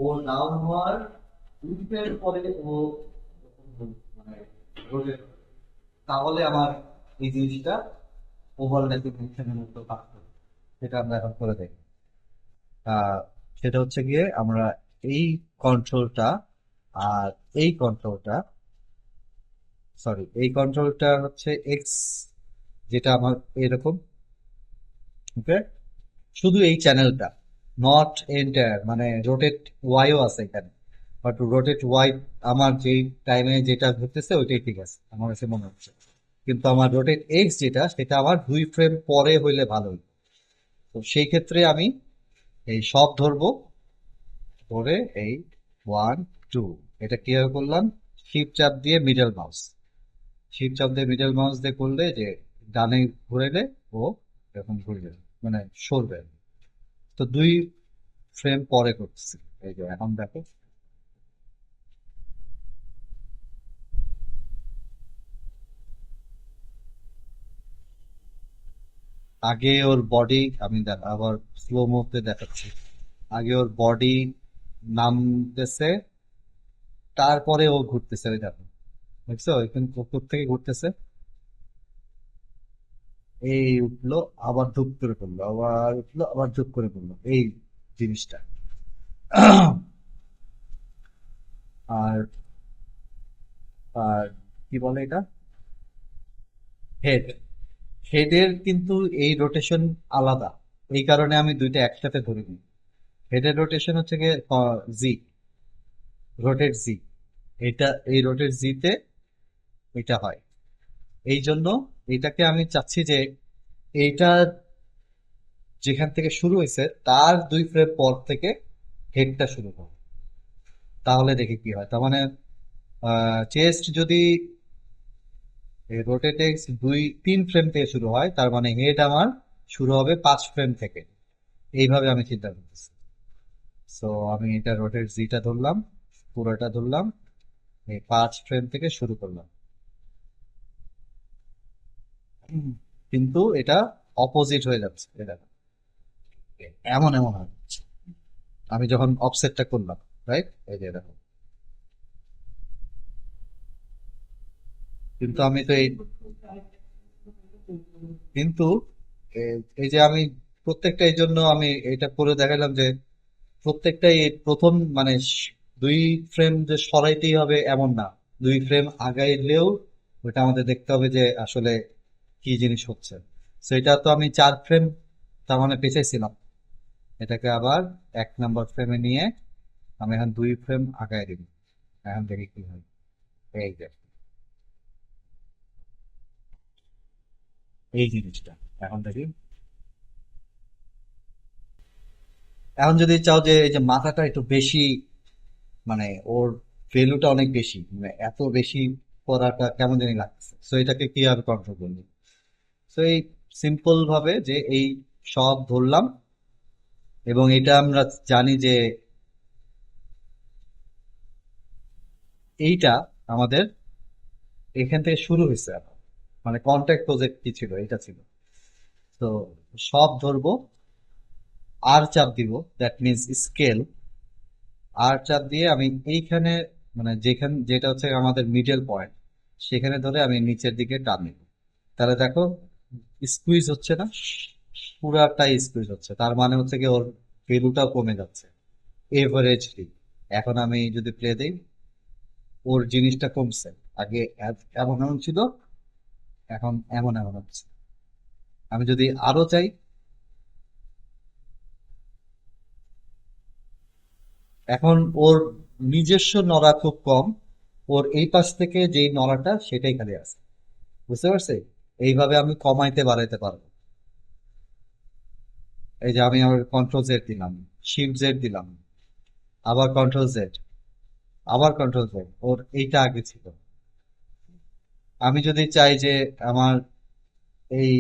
ও ডাউন হওয়ার দুই ফ্রেম পরে ও মানে রোটেট, তাহলে আমার এই জিনিসটা ওভারল্যাপিং মোশনের মতো কাজ করবে। সেটা আমরা এখন করে দেখি। আহ, সেটা হচ্ছে গিয়ে আমরা এই কন্ট্রোলটা আর এই কন্ট্রোলটা, সরি এই কন্ট্রোলটা হচ্ছে এক্স, যেটা আমার এরকম, ওকে, শুধু এই চ্যানেলটা, নট এন্টায়ার, মানে রোটেট ওয়াইও আছে এখানে, বাট রোটেট ওয়াই আমার যেই টাইমে যেটা ঘুরতেছে ওইটাই ঠিক আছে আমার কাছে মনে হচ্ছে। কিন্তু আমার রোটেট এক্স যেটা, সেটা আমার দুই ফ্রেম পরে হইলে ভালো হইতো। তো সেই ক্ষেত্রে আমি এই সব ধরবো, ধরে এই 1 2, এটা কিভাবে করলাম? শিফট চাপ দিয়ে মিডল মাউস, শিফট চাপ দিয়ে মিডল মাউস দিয়ে করলে যে ডানে ঘুরেলে ও এরকম ঘুরবে, মানে সরবে। তো দুই ফ্রেম পরে করতেছি। এই যে এখন দেখো, আগে ওর বডি, আমি আবার স্লো মুভতে দেখাচ্ছি। আগে ওর বডি নামতেছে, তারপরে ও ঘুরতেছে। ওই দেখো, দেখছো এখানে কোথা থেকে ঘুরতেছে, এই উঠলো, আবার ধূপ করে পড়লো, আবার উঠলো, আবার ধূপ করে পড়লো, এই জিনিসটা। আর আর কি বলে এটা, হেড, হেডের কিন্তু এই রোটেশন আলাদা, এই কারণে আমি দুইটা একসাথে ধরিনি। হেডের রোটেশন হচ্ছে গিয়ে জি, রোটেট জি, এটা এই রোটেট জিতে এটা হয়। এই জন্য এটাকে আমি চাচ্ছি যে এইটা যেখান থেকে শুরু হয়েছে তার 2 ফ্রেম পর থেকে হেডটা শুরু হবে, তাহলে দেখি কি হয়। তার মানে চেস্ট যদি রোটেট এক্স 2-3 ফ্রেম থেকে শুরু হয়, তার মানে হেড আমার শুরু হবে 5 ফ্রেম থেকে। এইভাবে আমি চিন্তা করতেছি। সো আমি এটা রোটেট জিটা ধরলাম, পুরোটা ধরলাম, এই 5 ফ্রেম থেকে শুরু করলাম। হুম, কিন্তু এটা অপোজিট হয়ে যাচ্ছে, এটা এমন এমন হয়ে যাচ্ছে আমি যখন অফসেটটা করলাম, রাইট? এই যে দেখো, কিন্তু আমি তো এই কিন্তু এই যে আমি প্রত্যেকটা, এই জন্য আমি এটা করে দেখালাম যে প্রত্যেকটাই এই প্রথম মানে 2 ফ্রেম যে সরাইতেই হবে এমন না, 2 ফ্রেম আগাইলেও ওটা আমাদের দেখতে হবে যে আসলে কি জিনিস হচ্ছে। তো এটা তো আমি 4 ফ্রেম তার মানে পেছাইছিলাম, এটাকে আবার 1 নম্বর ফ্রেমে নিয়ে আমি এখন 2 ফ্রেম আগায় দিব। এখন দেখি কি হয়। এই যে এই জিনিসটা এখন দেখি। এখন যদি চাও যে এই যে মাথাটা একটু বেশি, মানে ওর ভ্যালুটা অনেক বেশি, মানে এত বেশি করাটা কেমন জানি লাগছে, তো এটাকে কিভাবে কন্ট্রোল করবো? তো এই সিম্পল ভাবে যে এই সব ধরলাম, এবং এটা আমরা জানি যে এইটা আমাদের এখান থেকে শুরু হয়েছে এখন। মানে কন্ট্যাক্ট প্রজেক্ট কি ছিল, এটা ছিল। তো সব ধরবো, আর চাপ দিব, দ্যাট মিনস স্কেল। আর চাপ দিয়ে আমি এইখানে, মানে যেটা হচ্ছে আমাদের মিডল পয়েন্ট, সেখানে ধরে আমি নিচের দিকে টান দিব। তাহলে দেখো স্কুইজ হচ্ছে না, পুরাটাই স্কুইজ হচ্ছে, তার মানে হচ্ছে কি ওর ভ্যালুটাও কমে যাচ্ছে এভারেজলি। এখন আমি যদি প্লে দিই, ওর জিনিসটা কমছে। আগে এমন এমন ছিল, এখন এমন এমন হচ্ছে। আমি যদি আরো চাই, এখন ওর নিজস্ব নড়া খুব কম, ওর এই পাশ থেকে যেই নড়াটা সেটাই খালি আছে। বুঝতে পারছি? এইভাবে আমি কমাইতে বাড়াইতে পারবো। এই যে আমি আমার কন্ট্রোল জেড দিলাম, শিফট জেড দিলাম, আবার কন্ট্রোল জেড, আবার কন্ট্রোল জেড, ওর এইটা আগে ছিল। আমি যদি চাই যে আমার এই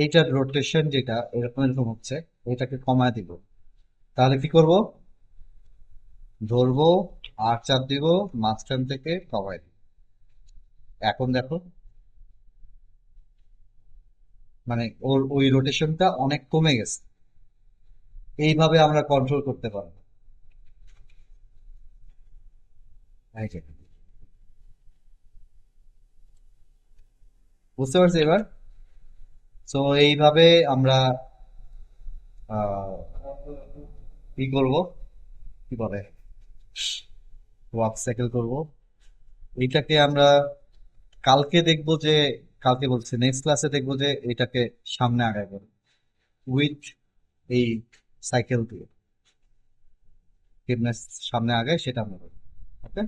এইটার রোটেশন যেটা এরকম এরকম হচ্ছে, এটাকে কমায় দিব, তাহলে কি করব? ধরবো, আর চাপ দিব, মাঝখান থেকে কমায় দিব। এখন দেখো, মানে ওর ওই রোটেশনটা অনেক কমে গেছে। এইভাবে আমরা কন্ট্রোল করতে পারবো। এই যে, বুঝতে পারছি এবার? তো এইভাবে আমরা আহ কি করব, কি বলে, ওয়াক সাইকেল করব। এইটাকে আমরা কালকে দেখবো যে, কালকে বলছি নেক্সট ক্লাসে দেখবো যে এটাকে সামনে আগাবো উইথ এই সাইকেল দিয়ে কেমনে সামনে আগায় সেটা আমরা, ওকে।